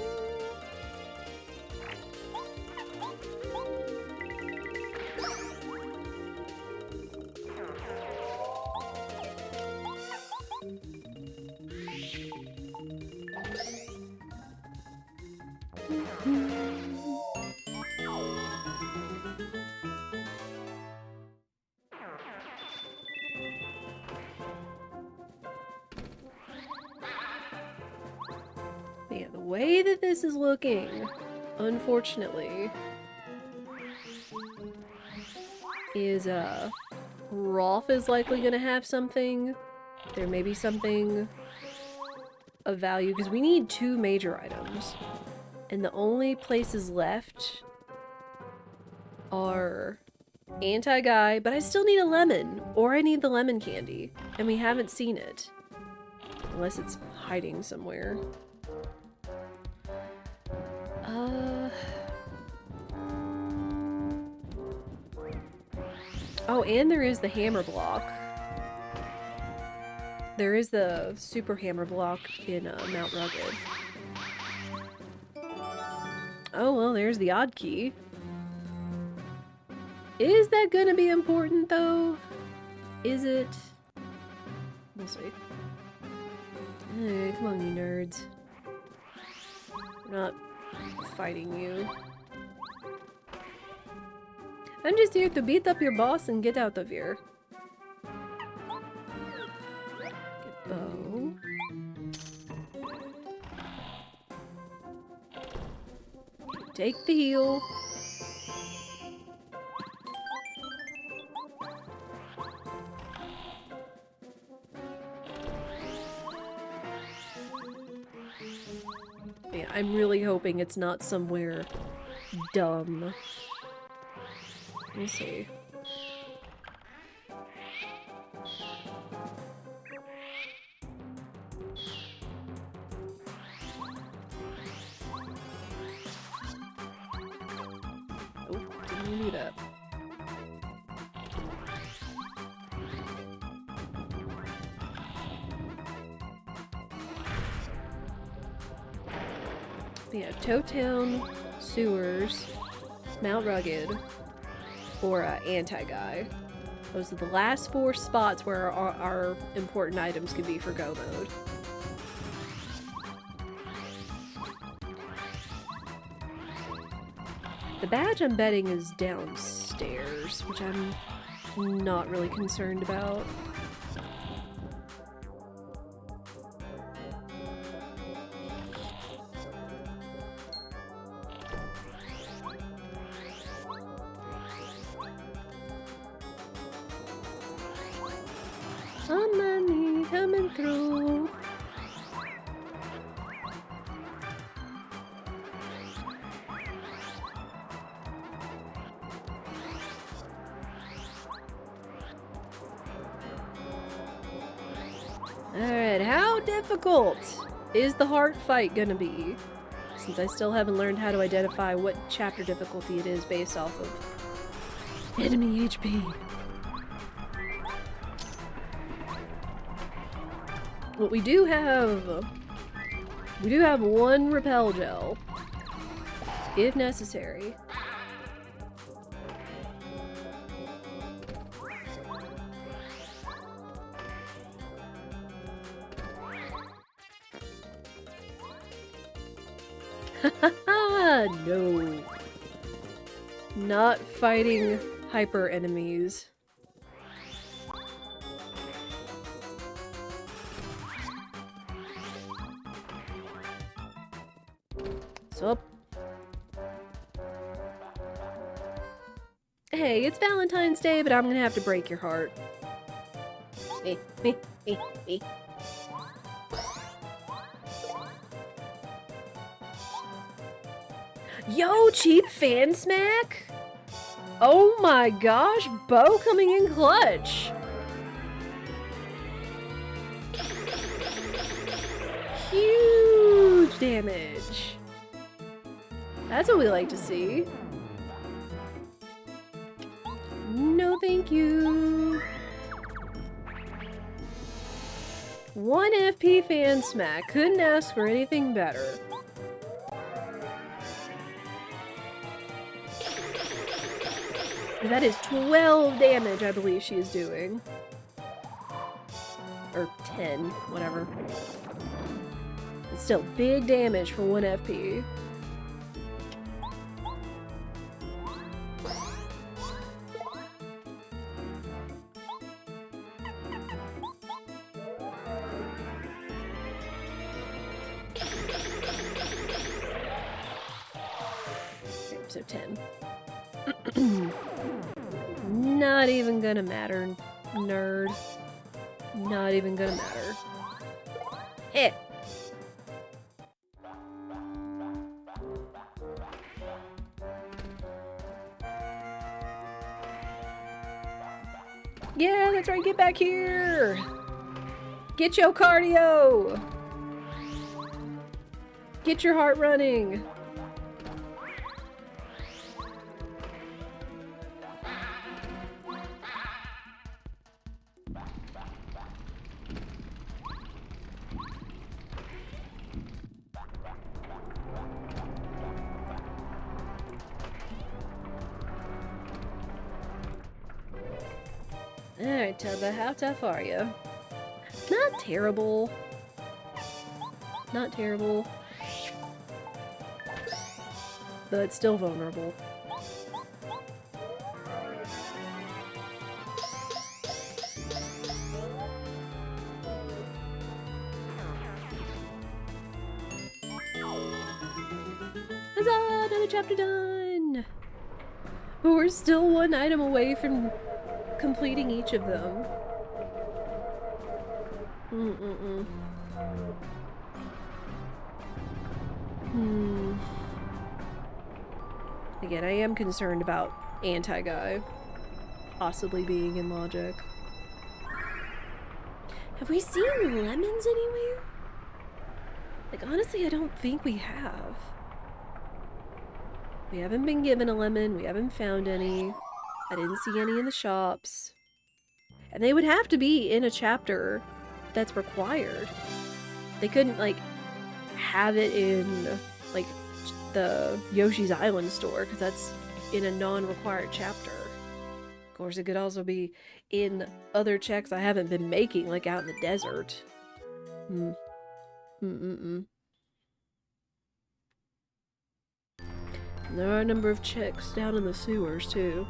Yeah, the way that this is looking, unfortunately, is, Rolf is likely gonna have something. There may be something of value, because we need 2 major items. And the only places left are Anti-Guy, but I still need a lemon, or I need the lemon candy, and we haven't seen it. Unless it's hiding somewhere. Oh, and there is the hammer block. There is the super hammer block in Mount Rugged. Oh, well, there's the odd key. Is that gonna be important, though? Is it? We'll see. Hey, come on, you nerds. We're not fighting you. I'm just here to beat up your boss and get out of here. Get bow. Take the heal. Yeah, I'm really hoping it's not somewhere dumb. We'll see. Oh, didn't do that. Yeah, Toe Town, Sewers, Mount Rugged, or Anti-Guy. Those are the last 4 spots where our important items could be for go mode. The badge, I'm betting, is downstairs, which I'm not really concerned about. Money coming through. Alright, how difficult is the heart fight gonna be? Since I still haven't learned how to identify what chapter difficulty it is based off of enemy HP. But we do have one repel gel, if necessary. No. Not fighting hyper enemies. Sup? Hey, it's Valentine's Day, but I'm gonna have to break your heart. Yo, cheap fan smack? Oh my gosh, Bo coming in clutch. Huge damage. That's what we like to see. No, thank you. 1 FP fan smack. Couldn't ask for anything better. That is 12 damage, I believe she is doing. Or 10, whatever. It's still big damage for 1 FP. Okay, so 10. Not even gonna matter, nerd. Not even gonna matter. Eh. Yeah, that's right, get back here! Get your cardio! Get your heart running! Alright, Tubba, how tough are you? Not terrible. Not terrible. But still vulnerable. Huzzah! Another chapter done! But we're still one item away from completing each of them. Again, I am concerned about anti-guy possibly being in logic. Have we seen lemons anywhere? Like, honestly, I don't think we have. We haven't been given a lemon, we haven't found any. I didn't see any in the shops. And they would have to be in a chapter that's required. They couldn't, like, have it in, like, the Yoshi's Island store, because that's in a non-required chapter. Of course, it could also be in other checks I haven't been making, like out in the desert. There are a number of checks down in the sewers, too.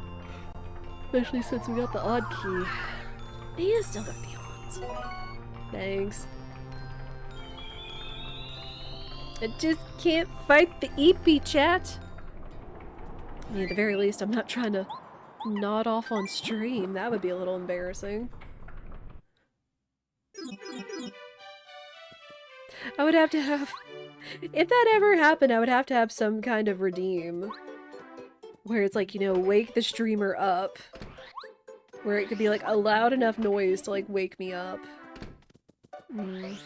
Especially since we got the odd key. Yeah, still got the odds. Thanks. I just can't fight the EP, chat. I mean, at the very least, I'm not trying to nod off on stream. That would be a little embarrassing. I would have to have... If that ever happened, I would have to have some kind of redeem. Where it's like, you know, wake the streamer up. Where it could be like a loud enough noise to like wake me up. Mm.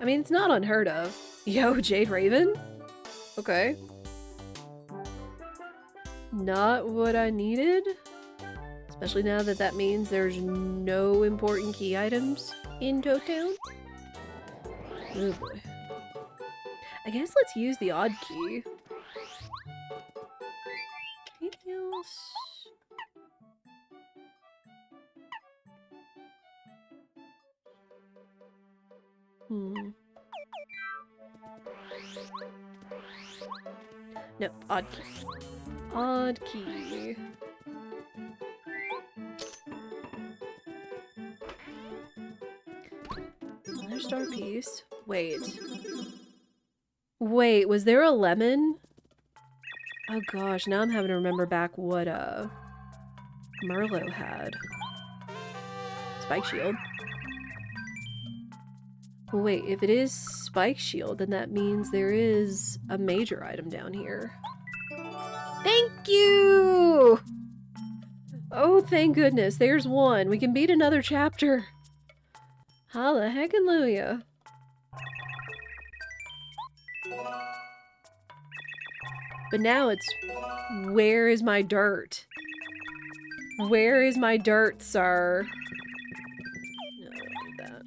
I mean, it's not unheard of. Yo, Jade Raven? Okay. Not what I needed. Especially now that that means there's no important key items in Toad Town. Oh boy. I guess let's use the odd key. Anything else? No, odd key. Odd key. Another star piece. Wait. Wait, was there a lemon? Oh gosh, now I'm having to remember back what Merlot had. Spike shield. Well, wait, if it is spike shield, then that means there is a major item down here. Thank you! Oh, thank goodness, there's one. We can beat another chapter. Holla heckin'luya. But now it's, where is my dirt? Where is my dirt, sir? No, I don't need that.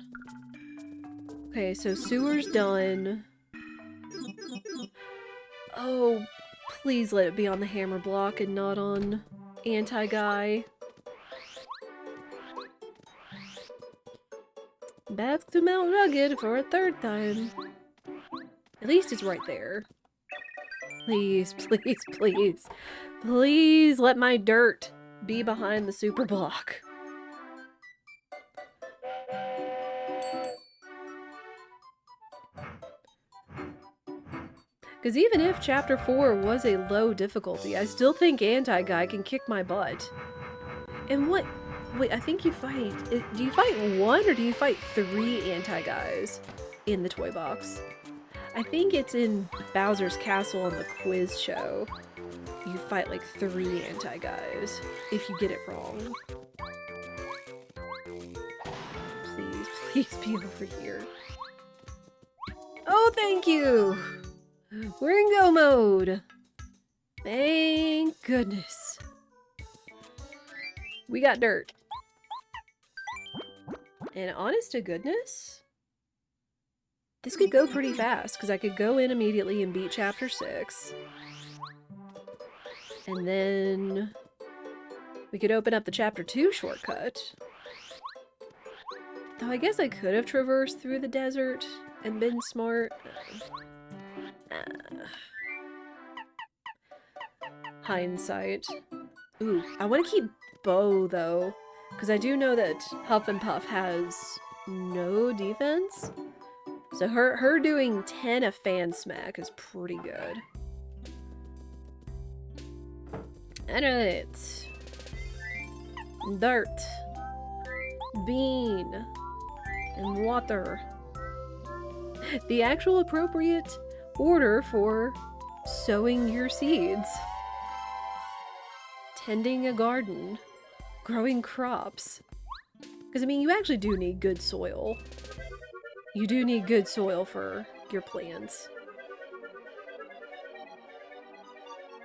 Okay, so sewer's done. Oh, please let it be on the hammer block and not on anti-guy. Back to Mount Rugged for a third time. At least it's right there. Please, please, please. Please let my dirt be behind the super block. Because even if Chapter 4 was a low difficulty, I still think Anti-Guy can kick my butt. And what... Wait, I think you fight... Do you fight 1 or do you fight 3 Anti-Guys in the toy box? I think it's in Bowser's Castle on the quiz show. You fight like 3 Anti-Guys if you get it wrong. Please, please be over here. Oh, thank you! We're in go mode! Thank goodness. We got dirt. And honest to goodness, this could go pretty fast, because I could go in immediately and beat Chapter 6. And then we could open up the Chapter 2 shortcut. Though I guess I could have traversed through the desert and been smart. Hindsight. Ooh, I want to keep Bo, though, because I do know that Huff and Puff has no defense. So her doing 10 of Fan Smack is pretty good. Alright. Dirt. Bean. And water. The actual appropriate order for sowing your seeds. Tending a garden. Growing crops. Because, I mean, you actually do need good soil. You do need good soil for your plants.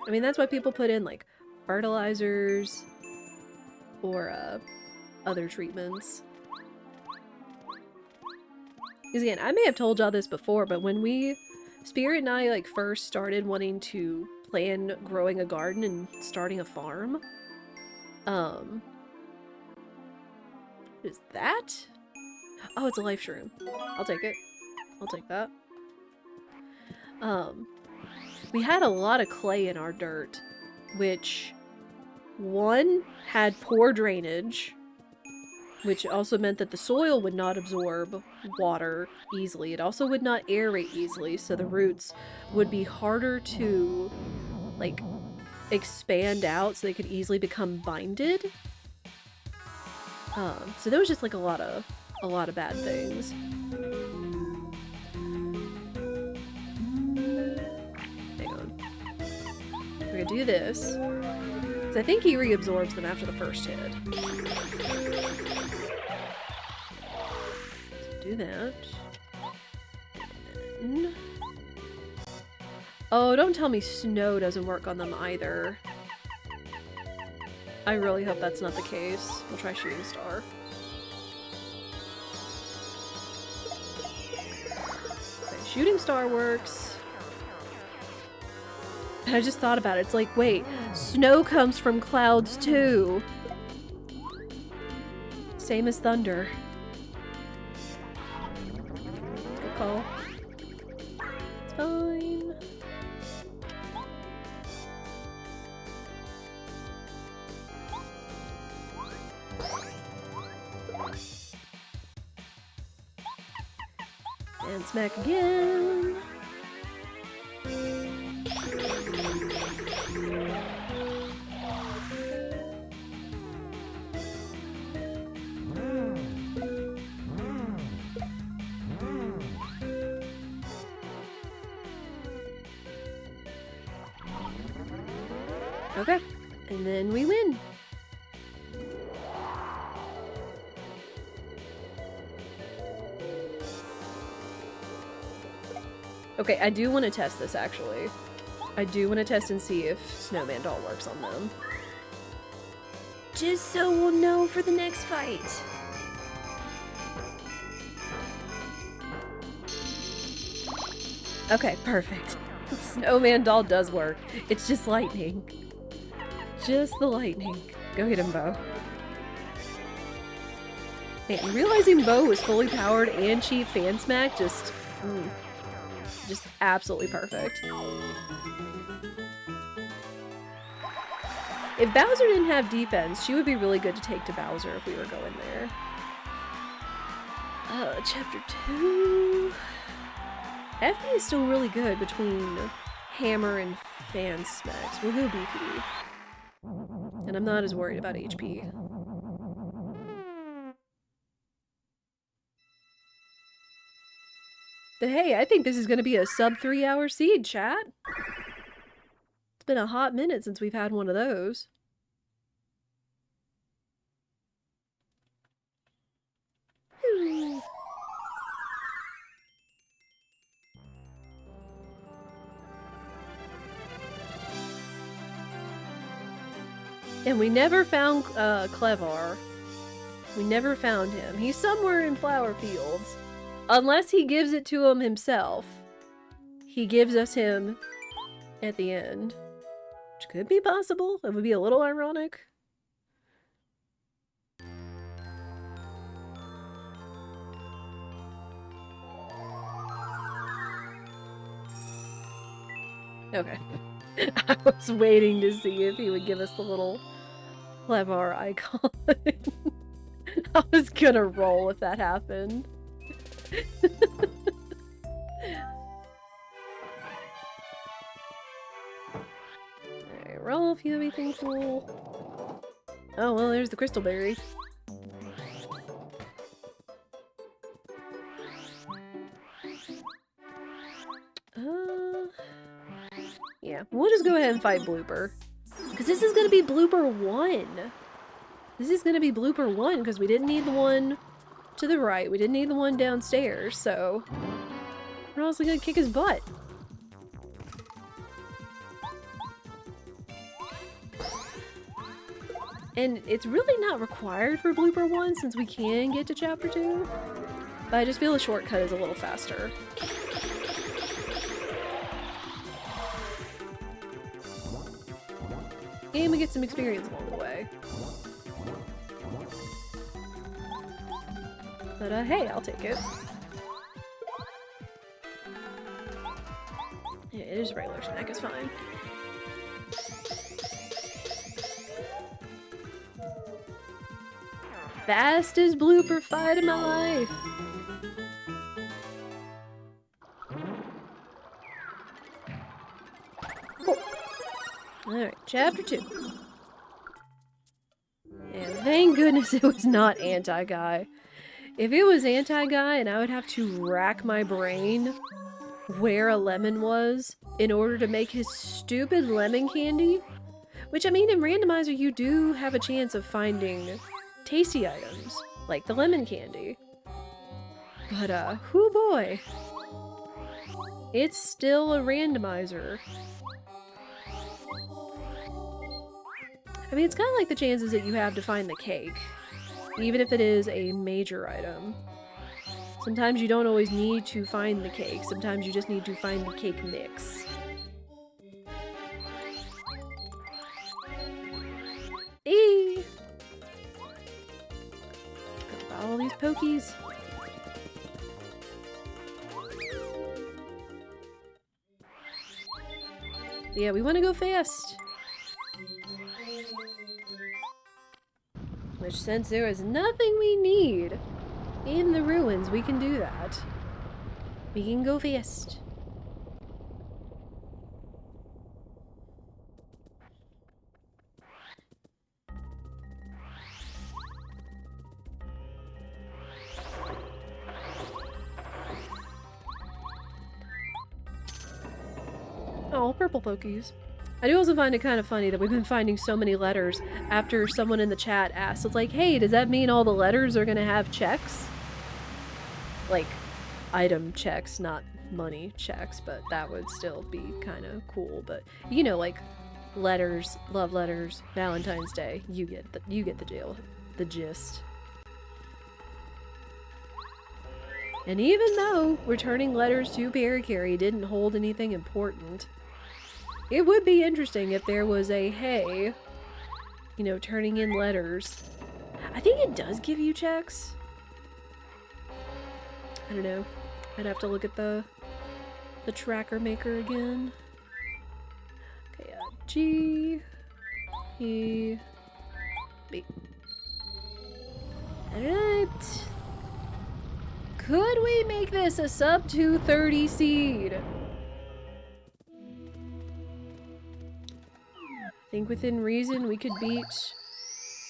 I mean, that's why people put in, like, fertilizers or other treatments. Because again, I may have told y'all this before, but when Spirit and I, like, first started wanting to plan growing a garden and starting a farm, what is that? Oh, it's a life shroom. I'll take it. I'll take that. We had a lot of clay in our dirt, which, one, had poor drainage, which also meant that the soil would not absorb water easily. It also would not aerate easily, so the roots would be harder to, like, expand out so they could easily become binded. So there was just, like, a lot of bad things. Hang on. gonna do this. Because I think he reabsorbs them after the first hit. So do that. And then... Oh, don't tell me snow doesn't work on them either. I really hope that's not the case. We'll try Shooting Star. Okay, Shooting Star works. And I just thought about it. It's like, wait, snow comes from clouds too. Same as thunder. Good call. It's fine. And smack again. Okay, and then we win. Okay, I do want to test this, actually. I do want to test and see if Snowman Doll works on them. Just so we'll know for the next fight. Okay, perfect. Snowman Doll does work. It's just lightning. Just the lightning. Go hit him, Bo. Man, realizing Bo was fully powered and cheap fan smack just absolutely perfect. If Bowser didn't have defense, she would be really good to take to Bowser if we were going there. Chapter 2... FP is still really good between Hammer and Fan Smacks. Woohoo BP. And I'm not as worried about HP. But hey, I think this is going to be a sub 3-hour seed, chat. It's been a hot minute since we've had one of those. And we never found Clevar. We never found him. He's somewhere in Flower Fields. Unless he gives it to him himself. He gives us him at the end. Which could be possible. It would be a little ironic. Okay. I was waiting to see if he would give us the little Clevar icon. I was gonna roll if that happened. Alright, roll if you have anything cool. Oh, well, there's the Crystal Berry. Yeah, we'll just go ahead and fight Blooper. Because this is going to be Blooper 1. This is going to be Blooper 1, because we didn't need the one to the right. We didn't need the one downstairs, so we're also going to kick his butt. And it's really not required for Blooper 1, since we can get to Chapter 2. But I just feel the shortcut is a little faster. And we get some experience along the way. But hey, I'll take it. Yeah, it is regular snack, it's fine. Fastest Blooper fight of my life! Cool. Alright, Chapter 2. And thank goodness it was not Anti-Guy. If it was Anti-Guy and I would have to rack my brain where a lemon was, in order to make his stupid lemon candy. Which, I mean, in Randomizer, you do have a chance of finding tasty items, like the lemon candy. But, whoo boy. It's still a Randomizer. I mean, it's kind of like the chances that you have to find the cake, even if it is a major item. Sometimes you don't always need to find the cake, sometimes you just need to find the cake mix. Eee! Got all these pokies. Yeah, we want to go fast. Which, since there is nothing we need in the ruins, we can do that. We can go fast. Oh, purple pokies. I do also find it kind of funny that we've been finding so many letters after someone in the chat asked. It's like, hey, does that mean all the letters are gonna have checks? Like, item checks, not money checks, but that would still be kind of cool. But, you know, like, letters, love letters, Valentine's Day, you get the deal, the gist. And even though returning letters to Parakarry didn't hold anything important, it would be interesting if there was a, hey, you know, turning in letters. I think it does give you checks. I don't know. I'd have to look at the tracker maker again. Okay, G, E, B. Alright. Could we make this a sub 230 seed? I think within reason we could beat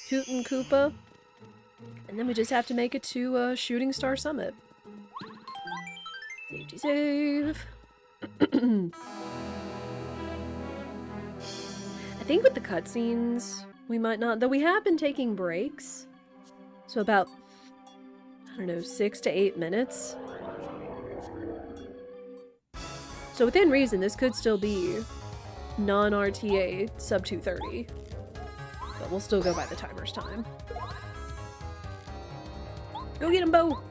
Toot and Koopa. And then we just have to make it to Shooting Star Summit. Safety save. I think with the cutscenes, we might not, though we have been taking breaks. So about, I don't know, 6 to 8 minutes. So within reason, this could still be non-RTA sub 230. But we'll still go by the timer's time. Go get him, Bo!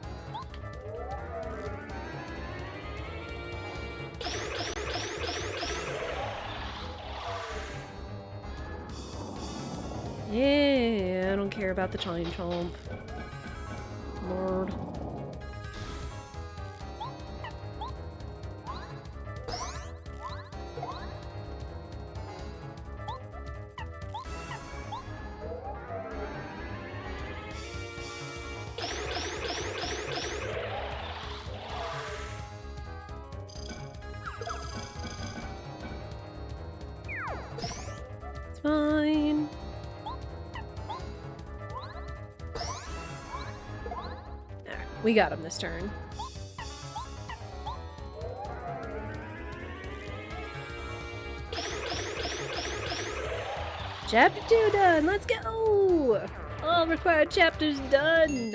Yeah, I don't care about the Chime Chomp. Lord. It's fine. We got him this turn. Chapter 2 done! Let's go! All required chapters done!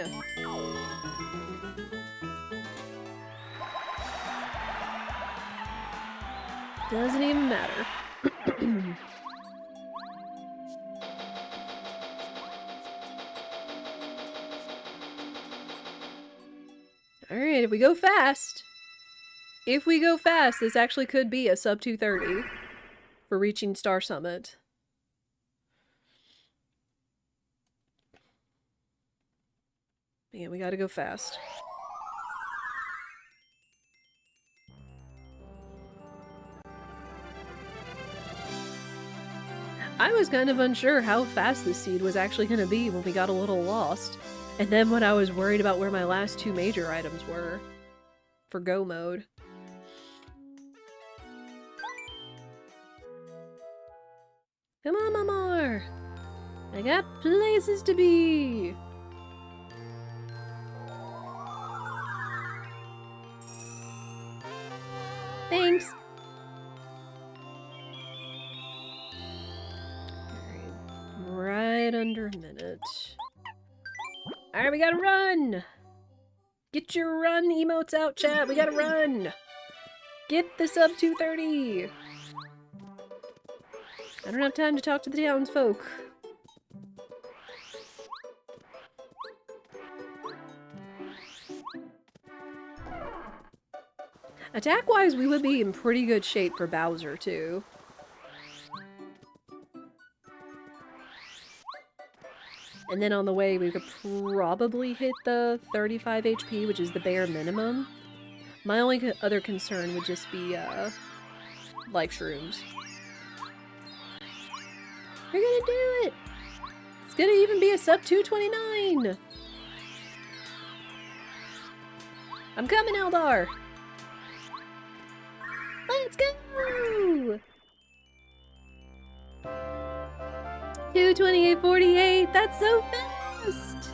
Doesn't even matter. Alright, if we go fast, this actually could be a sub 230 for reaching Star Summit. Yeah, we gotta go fast. I was kind of unsure how fast this seed was actually gonna be when we got a little lost. And then when I was worried about where my last 2 major items were for go mode. Come on, Mamar! I got places to be! Thanks! another minute. Alright, we gotta run! Get your run emotes out, chat! We gotta run! Get the sub 230! I don't have time to talk to the townsfolk. Attack-wise, we would be in pretty good shape for Bowser, too. And then on the way, we could probably hit the 35 HP, which is the bare minimum. My only other concern would just be, life shrooms. We're gonna do it! It's gonna even be a sub 229! I'm coming, Eldar! Let's go! 228.48! That's so fast!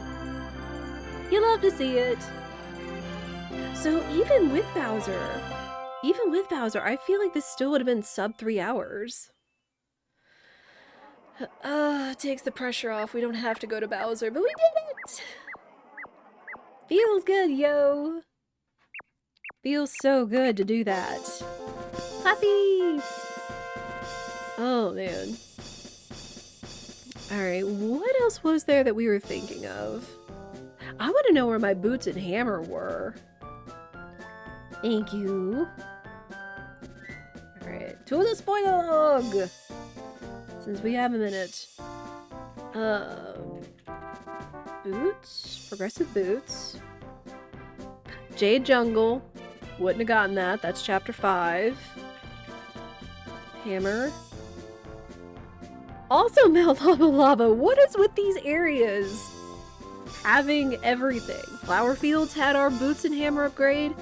You love to see it. So even with Bowser, I feel like this still would have been sub 3 hours. Takes the pressure off. We don't have to go to Bowser, but we did it! Feels good, yo! Feels so good to do that. Puppies! Oh, man. Alright, what else was there that we were thinking of? I want to know where my boots and hammer were. Thank you. Alright, to the spoiler log! Since we have a minute. Boots? Progressive boots. Jade Jungle. Wouldn't have gotten that. That's chapter 5. Hammer. Also Mount Lava Lava. What is with these areas having everything? Flower Fields had our boots and hammer upgrade.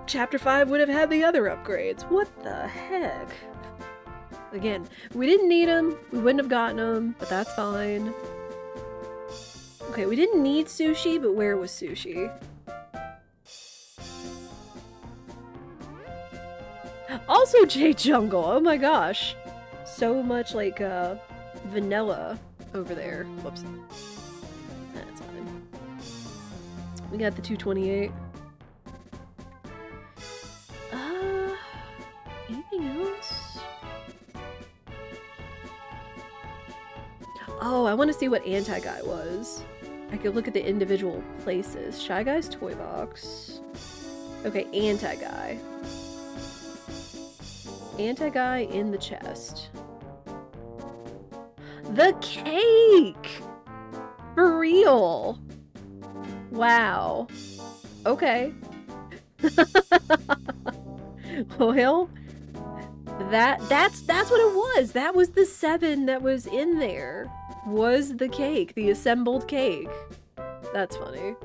Chapter 5 would have had the other upgrades. What the heck? Again, we didn't need them. We wouldn't have gotten them, but that's fine. Okay, we didn't need sushi, but where was sushi? Also Jade Jungle! Oh my gosh! So much like, vanilla over there. Whoops. That's fine. We got the 228. Anything else? Oh, I want to see what Anti-Guy was. I could look at the individual places. Shy Guy's toy box. Okay, Anti-Guy. Anti-Guy in the chest. The cake! For real! Wow. Okay. Well, that's what it was. That was the 7 that was in there. Was the cake, the assembled cake. That's funny.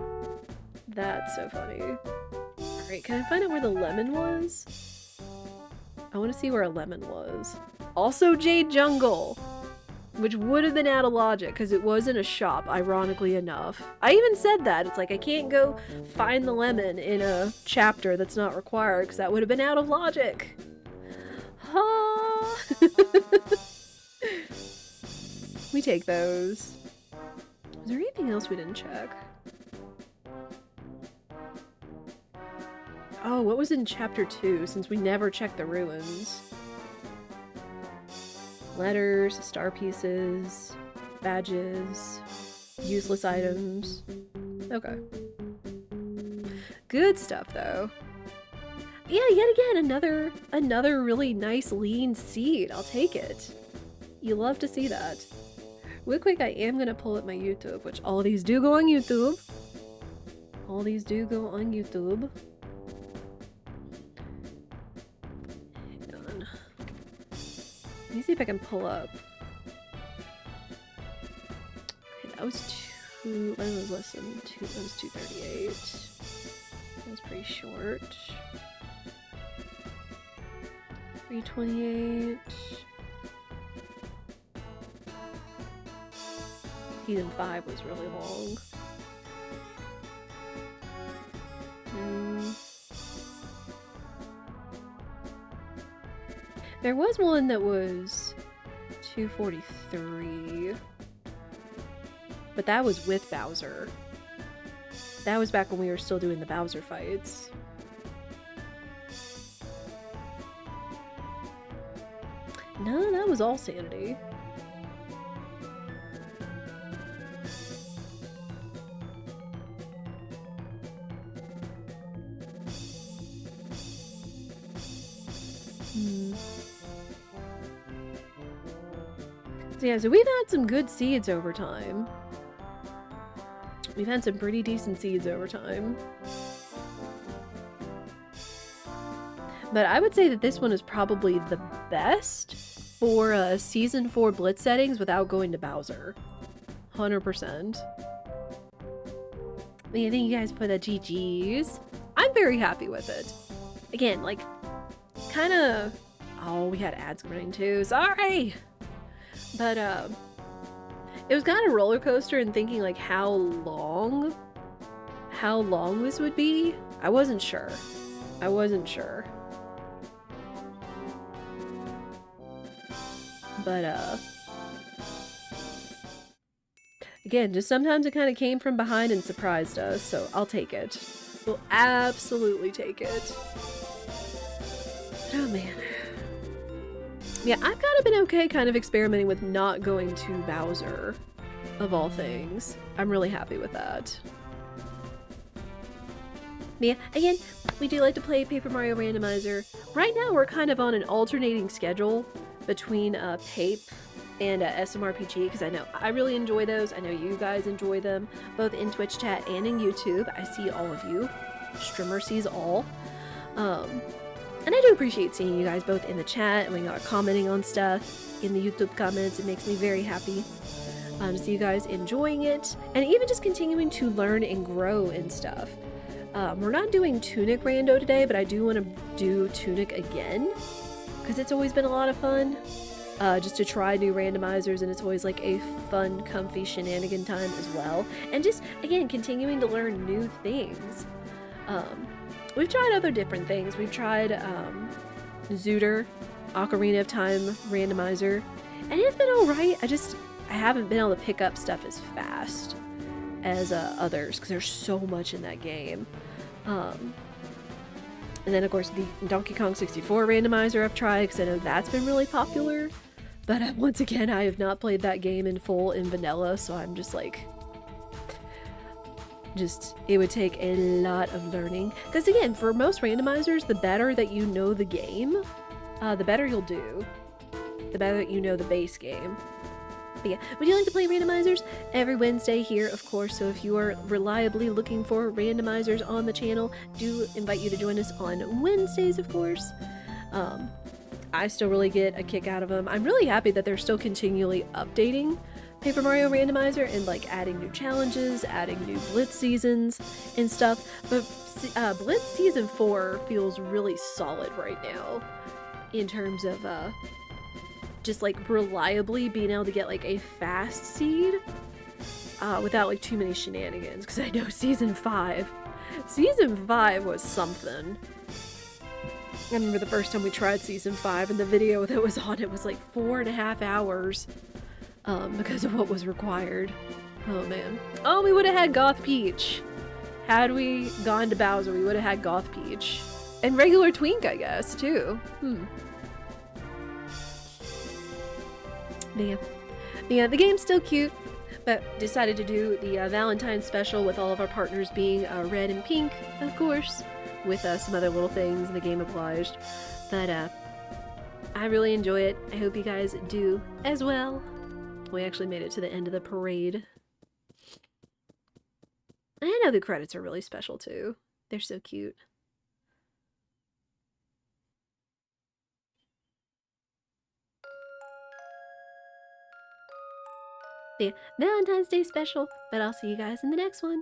That's so funny. Alright, can I find out where the lemon was? I want to see where a lemon was. Also Jade Jungle! Which would have been out of logic, because it was in a shop, ironically enough. I even said that. It's like, I can't go find the lemon in a chapter that's not required, because that would have been out of logic. Ha! We take those. Is there anything else we didn't check? Oh, what was in chapter 2, since we never checked the ruins? Letters, star pieces, badges, useless items. Okay. Good stuff, though. Yeah, yet again, another really nice lean seed. I'll take it. You love to see that. Real quick, I am gonna pull up my YouTube, which all these do go on YouTube. All these do go on YouTube. Hang on. Let me see if I can pull up. Okay, that was that was less than 2, that was 238. That was pretty short. 328. Season 5 was really long. There was one that was 243. but that was with Bowser. That was back when we were still doing the Bowser fights. No, that was all Sanity. So yeah, so we've had some good seeds over time. We've had some pretty decent seeds over time. But I would say that this one is probably the best for Season 4 Blitz settings without going to Bowser. 100%. Thank you guys for the GGs. I'm very happy with it. Again, like, kind of... Oh, we had ads running too. Sorry! But, it was kind of roller coaster in thinking, like, how long this would be. I wasn't sure. I wasn't sure. But, again, just sometimes it kind of came from behind and surprised us, so I'll take it. We'll absolutely take it. Oh, man. Yeah, I've kind of been okay kind of experimenting with not going to Bowser, of all things. I'm really happy with that. Yeah, again, we do like to play Paper Mario Randomizer. Right now, we're kind of on an alternating schedule between Pape and SMRPG, because I know I really enjoy those. I know you guys enjoy them, both in Twitch chat and in YouTube. I see all of you. Streamer sees all. And I do appreciate seeing you guys both in the chat and when you are commenting on stuff in the YouTube comments. It makes me very happy to see you guys enjoying it and even just continuing to learn and grow and stuff. We're not doing Tunic Rando today, but I do want to do Tunic again because it's always been a lot of fun just to try new randomizers, and it's always like a fun, comfy shenanigan time as well. And just, again, continuing to learn new things. We've tried other different things. We've tried Zooter, Ocarina of Time Randomizer, and it's been alright. I haven't been able to pick up stuff as fast as others because there's so much in that game. And then, of course, the Donkey Kong 64 Randomizer I've tried because I know that's been really popular. But once again, I have not played that game in full in vanilla, so I'm just like... it would take a lot of learning. Because again, for most randomizers, the better that you know the game, the better you'll do. The better that you know the base game. But yeah, would you like to play randomizers? Every Wednesday here, of course, so if you are reliably looking for randomizers on the channel, do invite you to join us on Wednesdays, of course. I still really get a kick out of them. I'm really happy that they're still continually updating Paper Mario Randomizer and like adding new challenges, adding new Blitz seasons and stuff. But Blitz Season 4 feels really solid right now in terms of just like reliably being able to get like a fast seed without like too many shenanigans. Because I know Season 5 was something. I remember the first time we tried Season 5 and the video that was on it was like 4.5 hours. Because of what was required. Oh man. Oh, we would have had Goth Peach. Had we gone to Bowser, we would have had Goth Peach. And regular Twink, I guess, too. Yeah, the game's still cute, but decided to do the Valentine special with all of our partners being red and pink, of course, with some other little things the game obliged. But I really enjoy it. I hope you guys do as well. We actually made it to the end of the parade. I know the credits are really special too. They're so cute. Yeah, Valentine's Day special, but I'll see you guys in the next one.